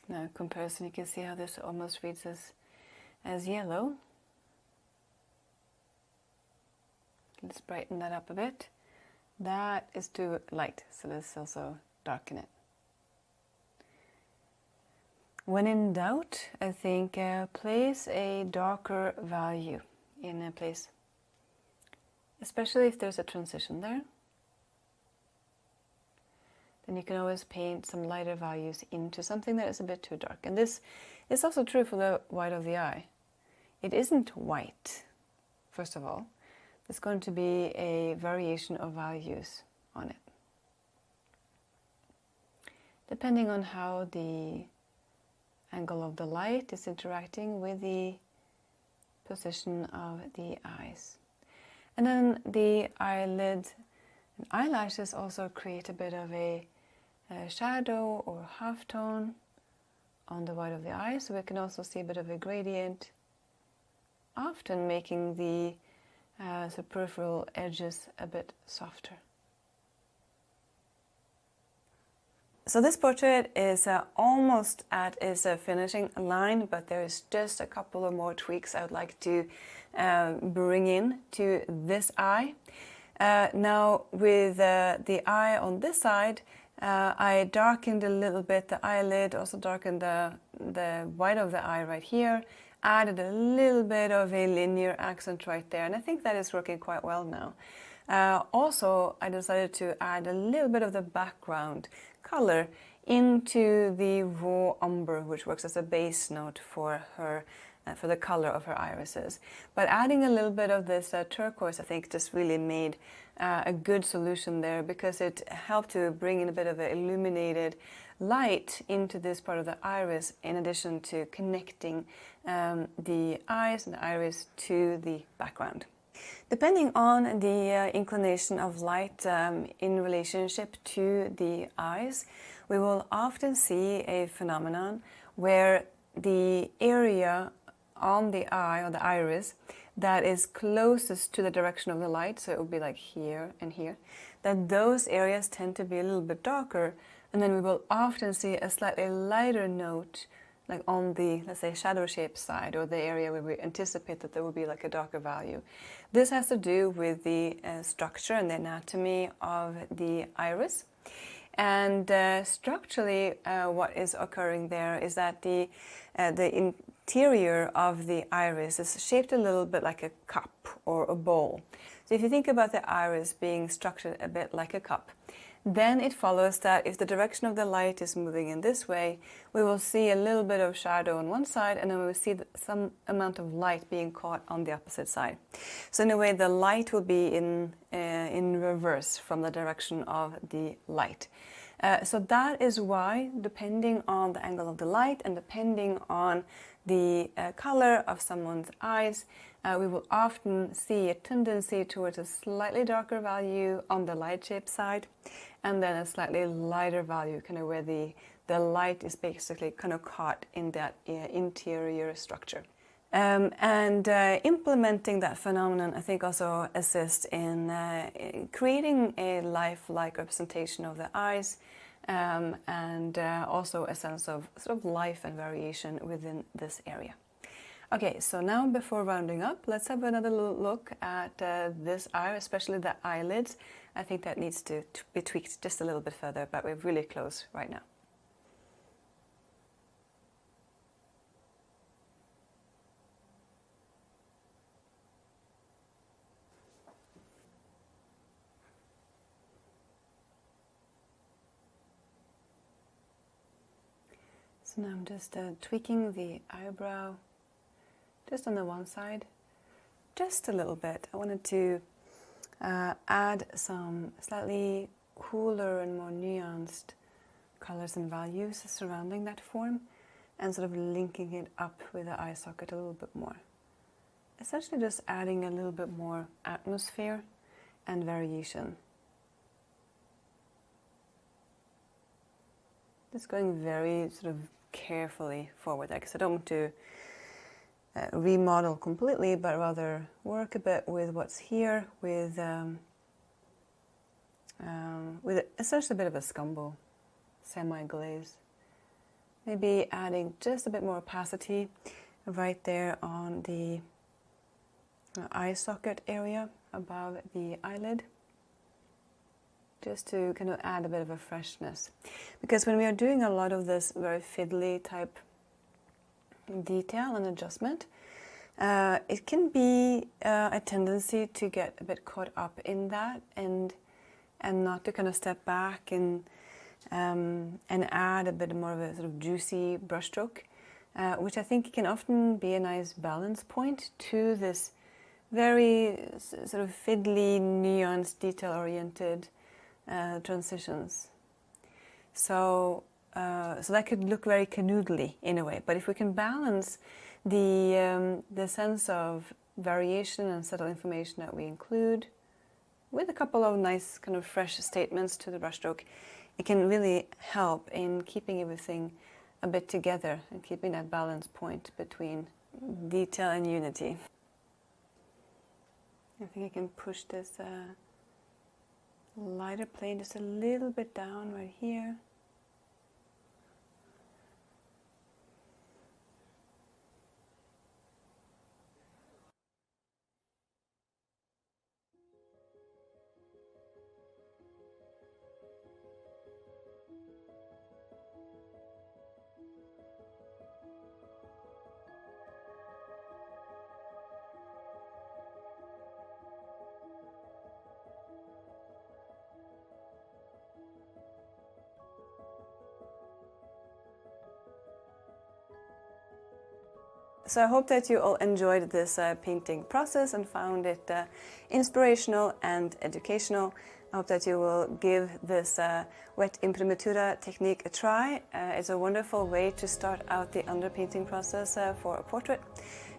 Now, in comparison, you can see how this almost reads as yellow. Let's brighten that up a bit. That is too light, so let's also darken it. When in doubt, I think place a darker value in a place, especially if there's a transition there. Then you can always paint some lighter values into something that is a bit too dark. And this is also true for the white of the eye. It isn't white, first of all. There's going to be a variation of values on it, depending on how the angle of the light is interacting with the position of the eyes. And then the eyelid and eyelashes also create a bit of a shadow or halftone on the white of the eye, so we can also see a bit of a gradient, often making the peripheral edges a bit softer. So this portrait is almost at its finishing line, but there's just a couple of more tweaks I would like to bring in to this eye. Now with the eye on this side, I darkened a little bit the eyelid, also darkened the white of the eye right here, added a little bit of a linear accent right there, and I think that is working quite well now. Also, I decided to add a little bit of the background color into the raw umber, which works as a base note for her, for the color of her irises. But adding a little bit of this turquoise, I think, just really made a good solution there, because it helped to bring in a bit of an illuminated light into this part of the iris, in addition to connecting the eyes and the iris to the background. Depending on the inclination of light in relationship to the eyes, we will often see a phenomenon where the area on the eye or the iris that is closest to the direction of the light, so it would be like here and here, that those areas tend to be a little bit darker, and then we will often see a slightly lighter note like on the, let's say, shadow shape side, or the area where we anticipate that there will be like a darker value. This has to do with the structure and the anatomy of the iris. And structurally, what is occurring there is that the interior of the iris is shaped a little bit like a cup or a bowl. So if you think about the iris being structured a bit like a cup, then it follows that if the direction of the light is moving in this way, we will see a little bit of shadow on one side, and then we will see some amount of light being caught on the opposite side. So in a way, the light will be in reverse from the direction of the light. So that is why, depending on the angle of the light and depending on the color of someone's eyes, we will often see a tendency towards a slightly darker value on the light shape side, and then a slightly lighter value, kind of where the light is basically kind of caught in that interior structure. Implementing that phenomenon, I think, also assists in creating a lifelike representation of the eyes, and also a sense of sort of life and variation within this area. Okay, so now before rounding up, let's have another look at this eye, especially the eyelids. I think that needs to be tweaked just a little bit further, but we're really close right now. So now I'm just tweaking the eyebrow, just on the one side, just a little bit. I wanted to add some slightly cooler and more nuanced colors and values surrounding that form, and sort of linking it up with the eye socket a little bit more. Essentially just adding a little bit more atmosphere and variation. Just going very sort of carefully forward, because I don't want to remodel completely, but rather work a bit with what's here, with essentially a bit of a scumbo, semi-glaze. Maybe adding just a bit more opacity right there on the eye socket area above the eyelid, just to kind of add a bit of a freshness. Because when we are doing a lot of this very fiddly type detail and adjustment, it can be a tendency to get a bit caught up in that, and not to kind of step back and add a bit more of a sort of juicy brushstroke, which I think can often be a nice balance point to this very sort of fiddly, nuanced, detail-oriented transitions. So that could look very canoodly in a way, but if we can balance the sense of variation and subtle information that we include with a couple of nice kind of fresh statements to the brushstroke, it can really help in keeping everything a bit together and keeping that balance point between detail and unity. I think I can push this lighter plane just a little bit down right here. So I hope that you all enjoyed this painting process and found it inspirational and educational. I hope that you will give this wet imprimatura technique a try. It's a wonderful way to start out the underpainting process for a portrait.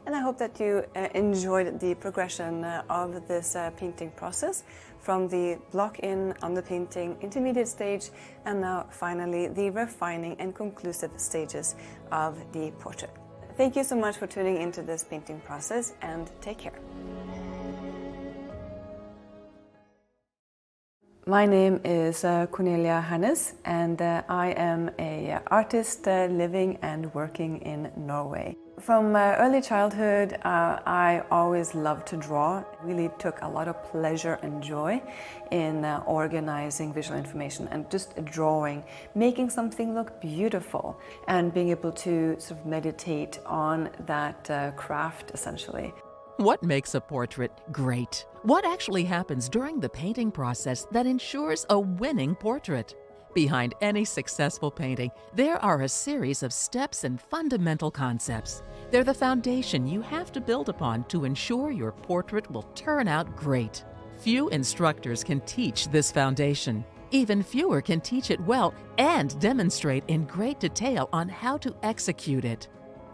And I hope that you enjoyed the progression of this painting process, from the block-in, underpainting, intermediate stage, and now finally the refining and conclusive stages of the portrait. Thank you so much for tuning into this painting process, and take care. My name is Cornelia Hernes, and I am an artist living and working in Norway. From early childhood, I always loved to draw. I really took a lot of pleasure and joy in organizing visual information and just drawing, making something look beautiful and being able to sort of meditate on that craft essentially. What makes a portrait great? What actually happens during the painting process that ensures a winning portrait? Behind any successful painting, there are a series of steps and fundamental concepts. They're the foundation you have to build upon to ensure your portrait will turn out great. Few instructors can teach this foundation. Even fewer can teach it well and demonstrate in great detail on how to execute it.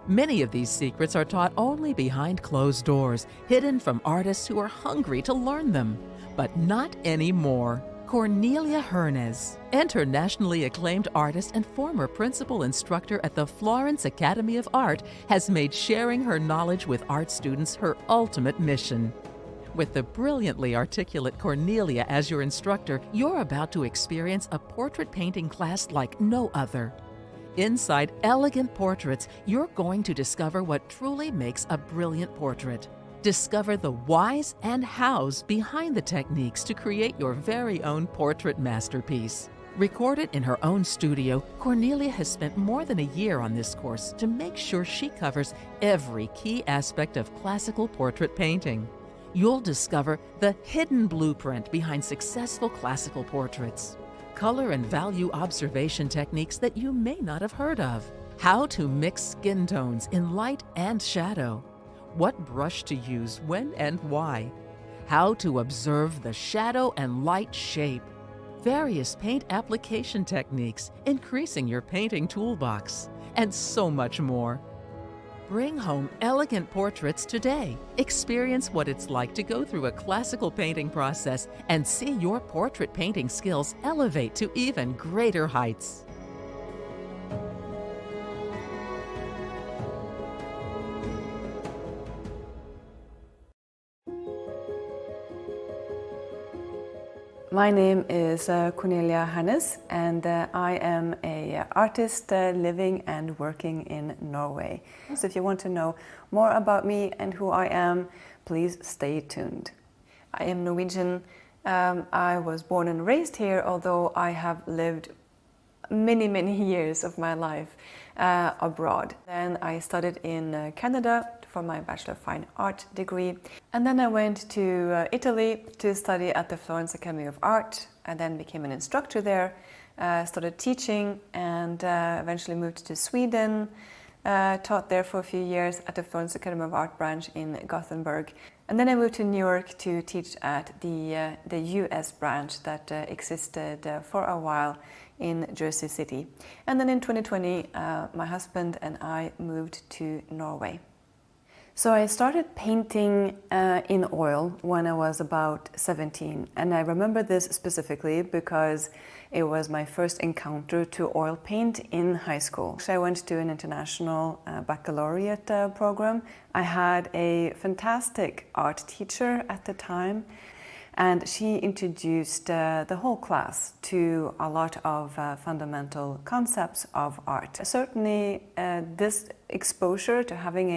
Many of these secrets are taught only behind closed doors, hidden from artists who are hungry to learn them. But not anymore. Cornelia Hernes, internationally acclaimed artist and former principal instructor at the Florence Academy of Art, has made sharing her knowledge with art students her ultimate mission. With the brilliantly articulate Cornelia as your instructor, you're about to experience a portrait painting class like no other. Inside elegant portraits, you're going to discover what truly makes a brilliant portrait. Discover the whys and hows behind the techniques to create your very own portrait masterpiece. Recorded in her own studio, Cornelia has spent more than a year on this course to make sure she covers every key aspect of classical portrait painting. You'll discover the hidden blueprint behind successful classical portraits. Color and value observation techniques that you may not have heard of. How to mix skin tones in light and shadow. What brush to use when and why. How to observe the shadow and light shape. Various paint application techniques, increasing your painting toolbox, and so much more. Bring home elegant portraits today. Experience what it's like to go through a classical painting process and see your portrait painting skills elevate to even greater heights. My name is Cornelia Hernes, and I am an artist living and working in Norway. So if you want to know more about me and who I am, please stay tuned. I am Norwegian. I was born and raised here, although I have lived many years of my life abroad. Then I studied in Canada for my Bachelor of Fine Art degree. And then I went to Italy to study at the Florence Academy of Art, and then became an instructor there, started teaching, and eventually moved to Sweden, taught there for a few years at the Florence Academy of Art branch in Gothenburg. And then I moved to New York to teach at the US branch that existed for a while in Jersey City. And then in 2020, my husband and I moved to Norway. So I started painting in oil when I was about 17, and I remember this specifically because it was my first encounter to oil paint in high school. So I went to an international baccalaureate program. I had a fantastic art teacher at the time, and she introduced the whole class to a lot of fundamental concepts of art. Certainly this exposure to having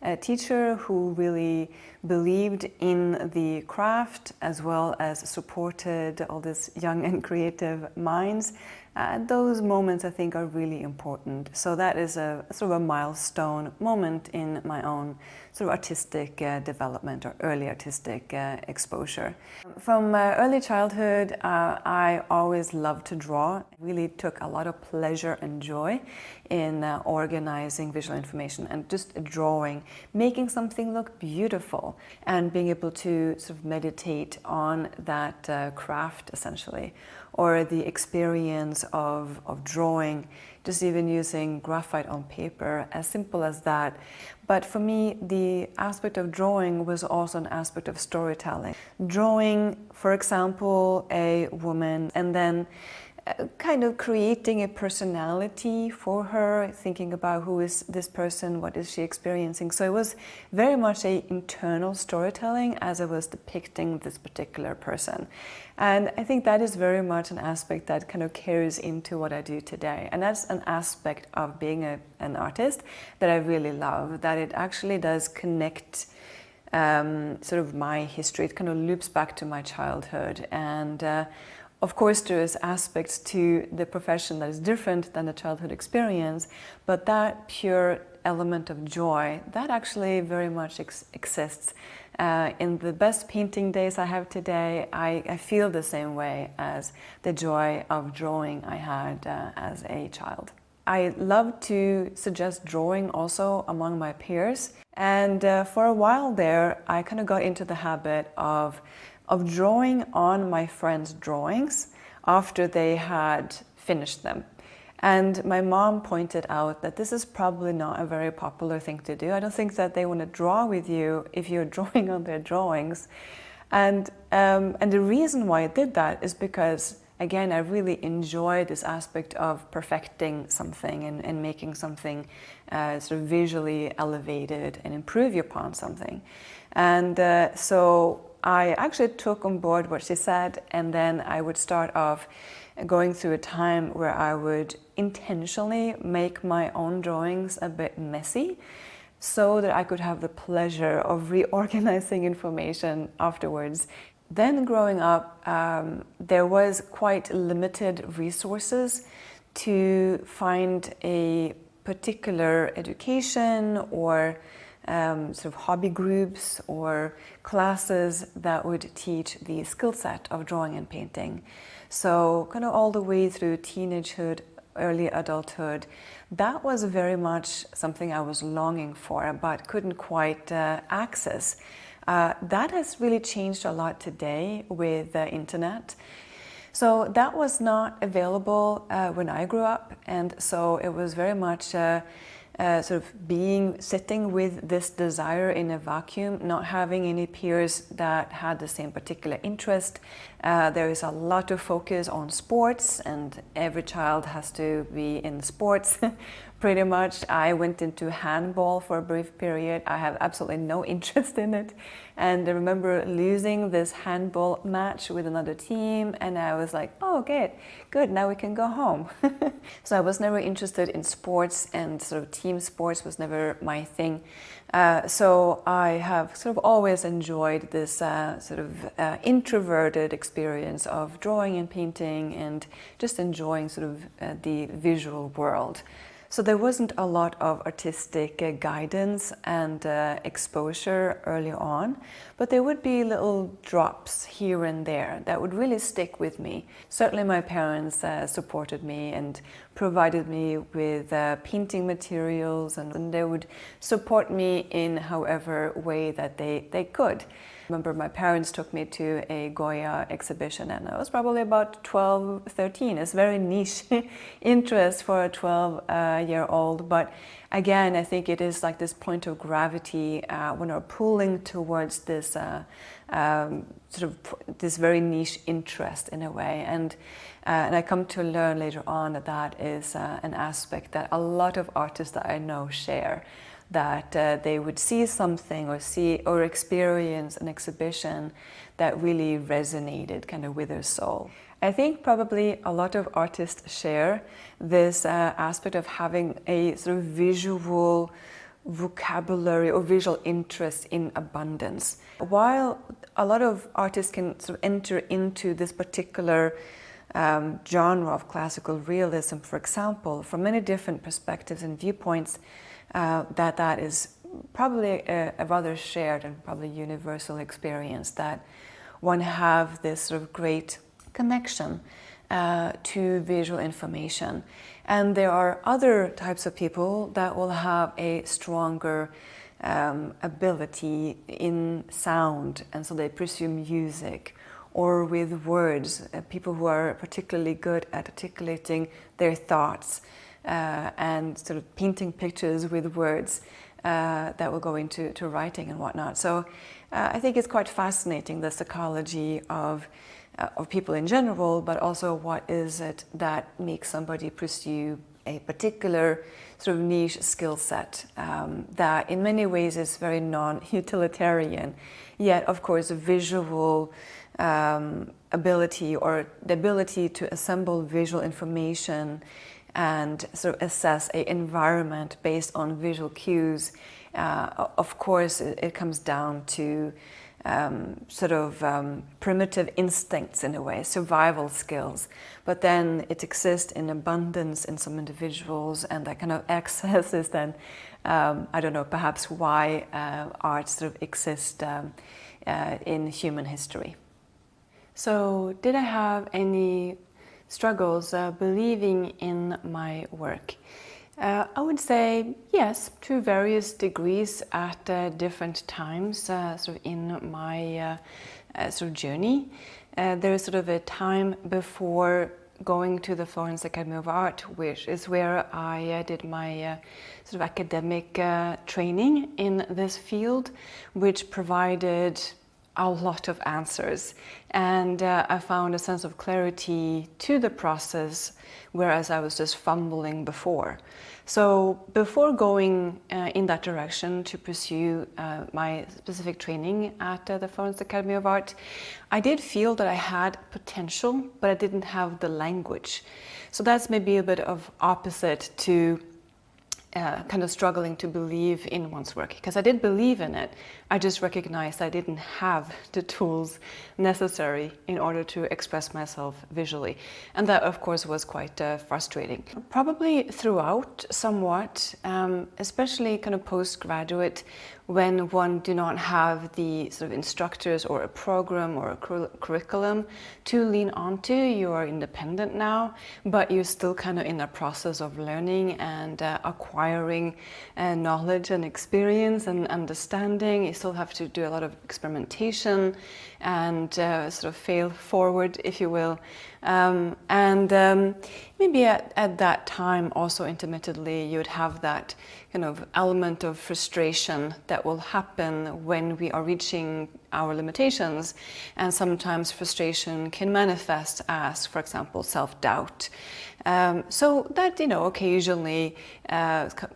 a teacher who really believed in the craft as well as supported all these young and creative minds, those moments I think are really important. So that is a sort of a milestone moment in my own sort of artistic development or early artistic exposure. From early childhood, I always loved to draw. I really took a lot of pleasure and joy in organizing visual information and just drawing, making something look beautiful and being able to sort of meditate on that craft essentially, or the experience of drawing, just even using graphite on paper, as simple as that. But for me, the aspect of drawing was also an aspect of storytelling. Drawing, for example, a woman and then kind of creating a personality for her, thinking about who is this person, what is she experiencing. So it was very much an internal storytelling as I was depicting this particular person. And I think that is very much an aspect that kind of carries into what I do today. And that's an aspect of being an artist that I really love, that it actually does connect sort of my history. It kind of loops back to my childhood. And of course, there is aspects to the profession that is different than the childhood experience, but that pure element of joy, that actually very much exists. In the best painting days I have today, I feel the same way as the joy of drawing I had as a child. I love to suggest drawing also among my peers, and for a while there, I kind of got into the habit of drawing on my friends' drawings after they had finished them. And my mom pointed out that this is probably not a very popular thing to do. I don't think that they want to draw with you if you're drawing on their drawings. And the reason why I did that is because, again, I really enjoy this aspect of perfecting something and making something sort of visually elevated and improve upon something. And so I actually took on board what she said, and then I would start off going through a time where I would intentionally make my own drawings a bit messy so that I could have the pleasure of reorganizing information afterwards. Then growing up, there was quite limited resources to find a particular education or sort of hobby groups or classes that would teach the skill set of drawing and painting. So kind of all the way through teenagehood, early adulthood, that was very much something I was longing for but couldn't quite access. That has really changed a lot today with the internet. So that was not available when I grew up, and so it was very much sort of sitting with this desire in a vacuum, not having any peers that had the same particular interest. There is a lot of focus on sports, and every child has to be in sports. Pretty much. I went into handball for a brief period. I have absolutely no interest in it. And I remember losing this handball match with another team, and I was like, oh, good, now we can go home. So I was never interested in sports, and sort of team sports was never my thing. So I have sort of always enjoyed this sort of introverted experience of drawing and painting and just enjoying sort of the visual world. So there wasn't a lot of artistic guidance and exposure early on, but there would be little drops here and there that would really stick with me. Certainly my parents supported me and provided me with painting materials, and they would support me in however way that they could. I remember my parents took me to a Goya exhibition, and I was probably about 12, 13. It's very niche interest for a 12-year-old, but again, I think it is like this point of gravity when we're pulling towards this sort of this very niche interest in a way, and I come to learn later on that that is an aspect that a lot of artists that I know share. That they would see something or experience an exhibition that really resonated kind of with their soul. I think probably a lot of artists share this aspect of having a sort of visual vocabulary or visual interest in abundance. While a lot of artists can sort of enter into this particular genre of classical realism, for example, from many different perspectives and viewpoints, that is probably a rather shared and probably universal experience, that one have this sort of great connection to visual information. And there are other types of people that will have a stronger ability in sound, and so they pursue music or with words, people who are particularly good at articulating their thoughts and sort of painting pictures with words that will go into writing and whatnot. So I think it's quite fascinating, the psychology of of people in general, but also what is it that makes somebody pursue a particular sort of niche skill set that in many ways is very non-utilitarian, yet of course a visual ability, or the ability to assemble visual information and sort of assess an environment based on visual cues. Of course, it comes down to primitive instincts in a way, survival skills. But then it exists in abundance in some individuals, and that kind of excess is then, I don't know, perhaps why art sort of exists in human history. So, did I have any struggles believing in my work? I would say yes, to various degrees at different times in my journey. There is sort of a time before going to the Florence Academy of Art, which is where I did my academic training in this field, which provided a lot of answers, and I found a sense of clarity to the process, whereas I was just fumbling before. So before going in that direction to pursue my specific training at the Florence Academy of Art, I did feel that I had potential, but I didn't have the language. So that's maybe a bit of opposite to kind of struggling to believe in one's work, because I did believe in it. I just recognized I didn't have the tools necessary in order to express myself visually. And that, of course, was quite frustrating. Probably throughout somewhat, especially kind of postgraduate, when one do not have the sort of instructors or a program or a curriculum to lean onto. You are independent now, but you're still kind of in a process of learning and acquiring knowledge and experience and understanding. You still have to do a lot of experimentation and sort of fail forward, if you will. Maybe at that time also intermittently you'd have that kind of element of frustration that will happen when we are reaching our limitations, and sometimes frustration can manifest as, for example, self-doubt. So that, occasionally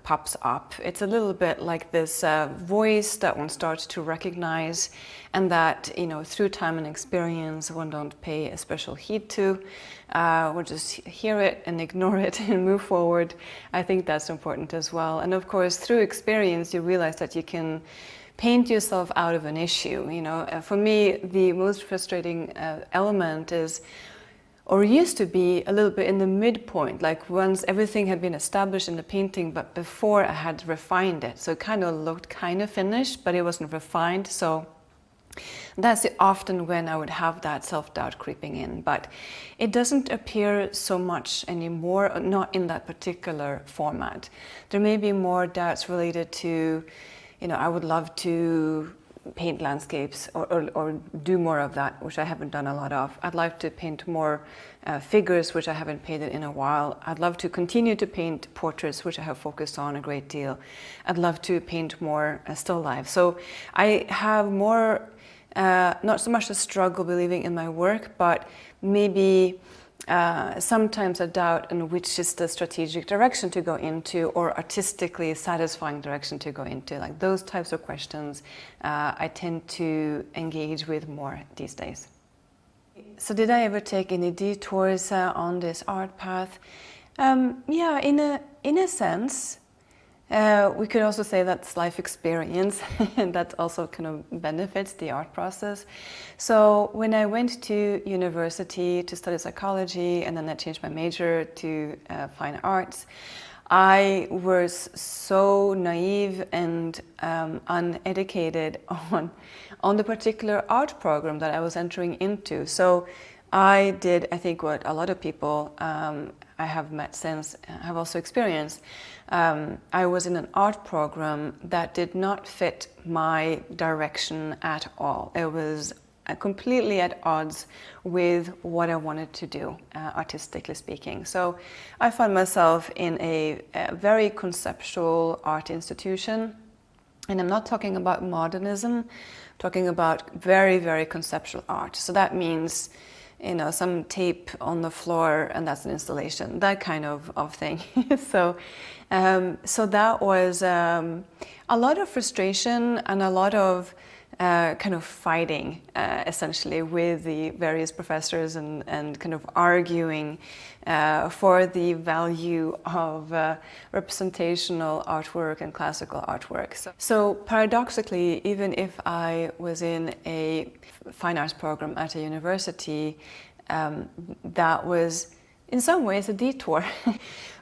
pops up. It's a little bit like this voice that one starts to recognize, and that, through time and experience, one don't pay a special heed to. We'll just hear it and ignore it and move forward. I think that's important as well. And of course, through experience, you realize that you can paint yourself out of an issue. For me, the most frustrating element is, or used to be, a little bit in the midpoint, like once everything had been established in the painting, but before I had refined it. So it kind of looked kind of finished, but it wasn't refined. So that's often when I would have that self-doubt creeping in, but it doesn't appear so much anymore, not in that particular format. There may be more doubts related to, I would love to paint landscapes or do more of that, which I haven't done a lot of. I'd like to paint more figures, which I haven't painted in a while. I'd love to continue to paint portraits, which I have focused on a great deal. I'd love to paint more still life. So I have more, not so much a struggle believing in my work, but maybe sometimes a doubt in which is the strategic direction to go into, or artistically satisfying direction to go into. Like those types of questions I tend to engage with more these days. So did I ever take any detours on this art path? Yeah, in a sense. We could also say that's life experience, and that also kind of benefits the art process. So when I went to university to study psychology, and then I changed my major to fine arts, I was so naive and uneducated on the particular art program that I was entering into. So I did, I think, what a lot of people I have met since have also experienced. I was in an art program that did not fit my direction at all. It was completely at odds with what I wanted to do, artistically speaking. So I found myself in a very conceptual art institution. And I'm not talking about modernism, I'm talking about very, very conceptual art. So that means some tape on the floor and that's an installation, that kind of thing. So that was a lot of frustration and a lot of kind of fighting essentially with the various professors and kind of arguing for the value of representational artwork and classical artwork. So paradoxically, even if I was in a fine arts program at a university, that was in some ways a detour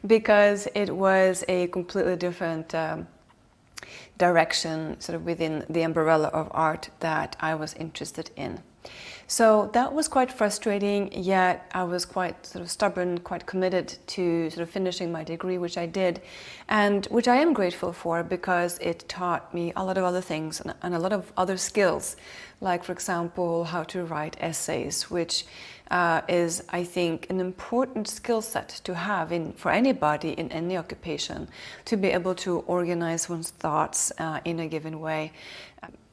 because it was a completely different direction sort of within the umbrella of art that I was interested in. So that was quite frustrating, yet I was quite sort of stubborn, quite committed to sort of finishing my degree, which I did, and which I am grateful for because it taught me a lot of other things and a lot of other skills, like, for example, how to write essays, which is, I think, an important skill set to have for anybody in any occupation, to be able to organize one's thoughts in a given way.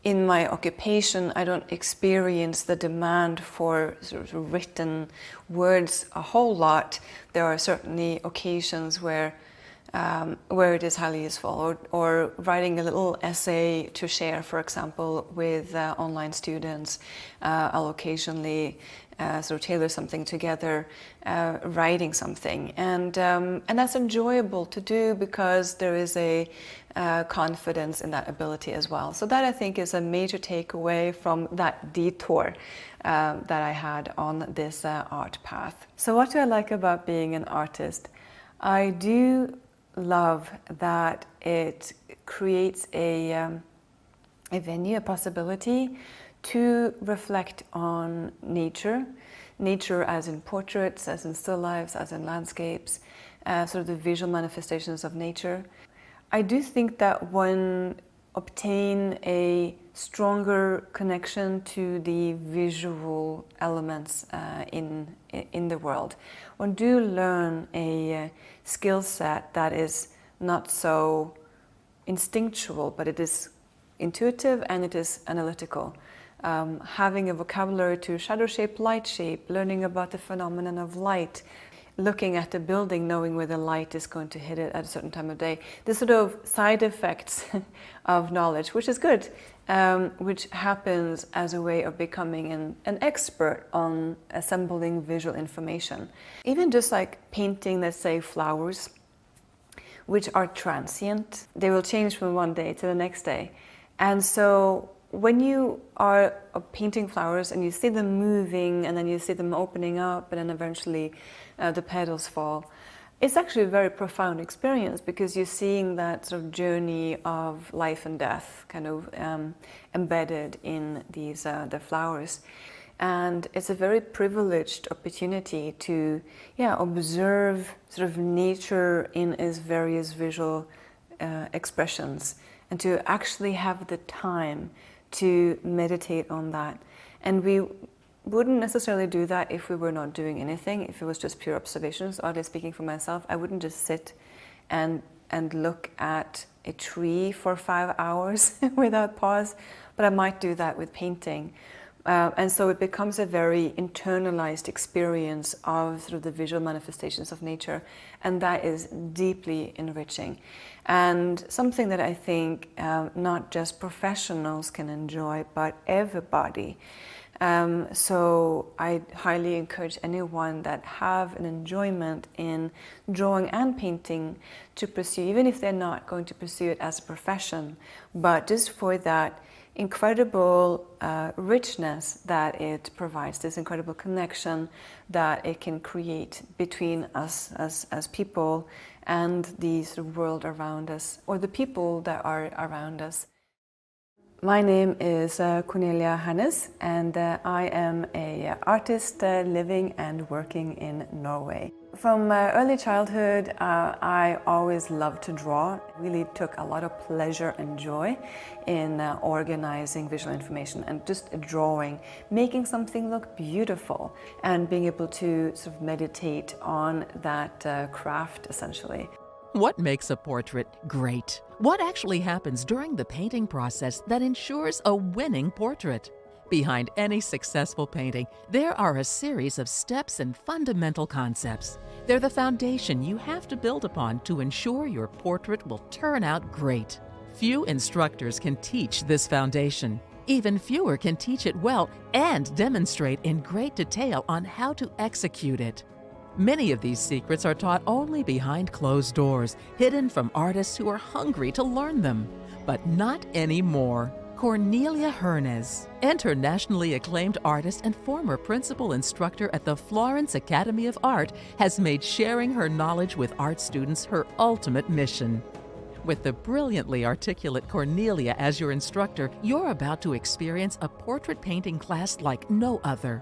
In my occupation, I don't experience the demand for sort of written words a whole lot. There are certainly occasions where it is highly useful, or writing a little essay to share, for example, with online students. I'll occasionally sort of tailor something together, writing something, and that's enjoyable to do because there is a confidence in that ability as well. So that, I think, is a major takeaway from that detour that I had on this art path. So what do I like about being an artist? I do love that it creates a venue, a possibility to reflect on nature as in portraits, as in still lifes, as in landscapes, sort of the visual manifestations of nature. I do think that one obtain a stronger connection to the visual elements in the world. One do learn a skill set that is not so instinctual, but it is intuitive and it is analytical. Having a vocabulary to shadow shape, light shape, learning about the phenomenon of light, looking at the building, knowing where the light is going to hit it at a certain time of day. The sort of side effects of knowledge, which is good, which happens as a way of becoming an expert on assembling visual information. Even just like painting, let's say, flowers, which are transient. They will change from one day to the next day. And so when you are painting flowers and you see them moving and then you see them opening up and then eventually the petals fall, it's actually a very profound experience because you're seeing that sort of journey of life and death kind of embedded in these the flowers. And it's a very privileged opportunity to observe sort of nature in its various visual expressions and to actually have the time to meditate on that. And we wouldn't necessarily do that if we were not doing anything, if it was just pure observations. Oddly speaking, for myself, I wouldn't just sit and look at a tree for 5 hours without pause, but I might do that with painting. And so it becomes a very internalized experience of sort of the visual manifestations of nature, and that is deeply enriching. And something that I think not just professionals can enjoy, but everybody. So I highly encourage anyone that have an enjoyment in drawing and painting to pursue, even if they're not going to pursue it as a profession, but just for that incredible richness that it provides, this incredible connection that it can create between us as people and the sort of world around us, or the people that are around us. My name is Cornelia Hernes, and I am an artist living and working in Norway. From early childhood, I always loved to draw. I really took a lot of pleasure and joy in organizing visual information and just drawing, making something look beautiful and being able to sort of meditate on that craft, essentially. What makes a portrait great? What actually happens during the painting process that ensures a winning portrait? Behind any successful painting, there are a series of steps and fundamental concepts. They're the foundation you have to build upon to ensure your portrait will turn out great. Few instructors can teach this foundation. Even fewer can teach it well and demonstrate in great detail on how to execute it. Many of these secrets are taught only behind closed doors, hidden from artists who are hungry to learn them. But not anymore. Cornelia Hernes, internationally acclaimed artist and former principal instructor at the Florence Academy of Art, has made sharing her knowledge with art students her ultimate mission. With the brilliantly articulate Cornelia as your instructor, you're about to experience a portrait painting class like no other.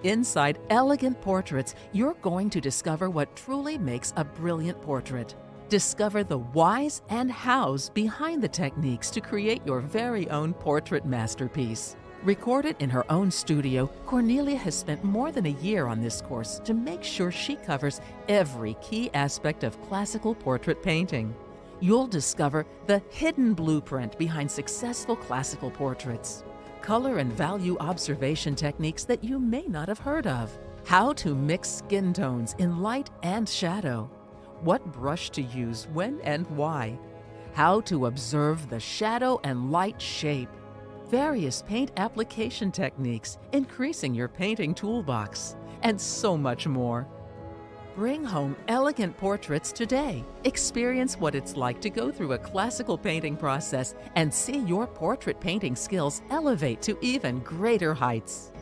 Inside elegant portraits, you're going to discover what truly makes a brilliant portrait. Discover the whys and hows behind the techniques to create your very own portrait masterpiece. Recorded in her own studio, Cornelia has spent more than a year on this course to make sure she covers every key aspect of classical portrait painting. You'll discover the hidden blueprint behind successful classical portraits, color and value observation techniques that you may not have heard of, how to mix skin tones in light and shadow, what brush to use when and why, how to observe the shadow and light shape, various paint application techniques, increasing your painting toolbox, and so much more. Bring home elegant portraits today. Experience what it's like to go through a classical painting process and see your portrait painting skills elevate to even greater heights.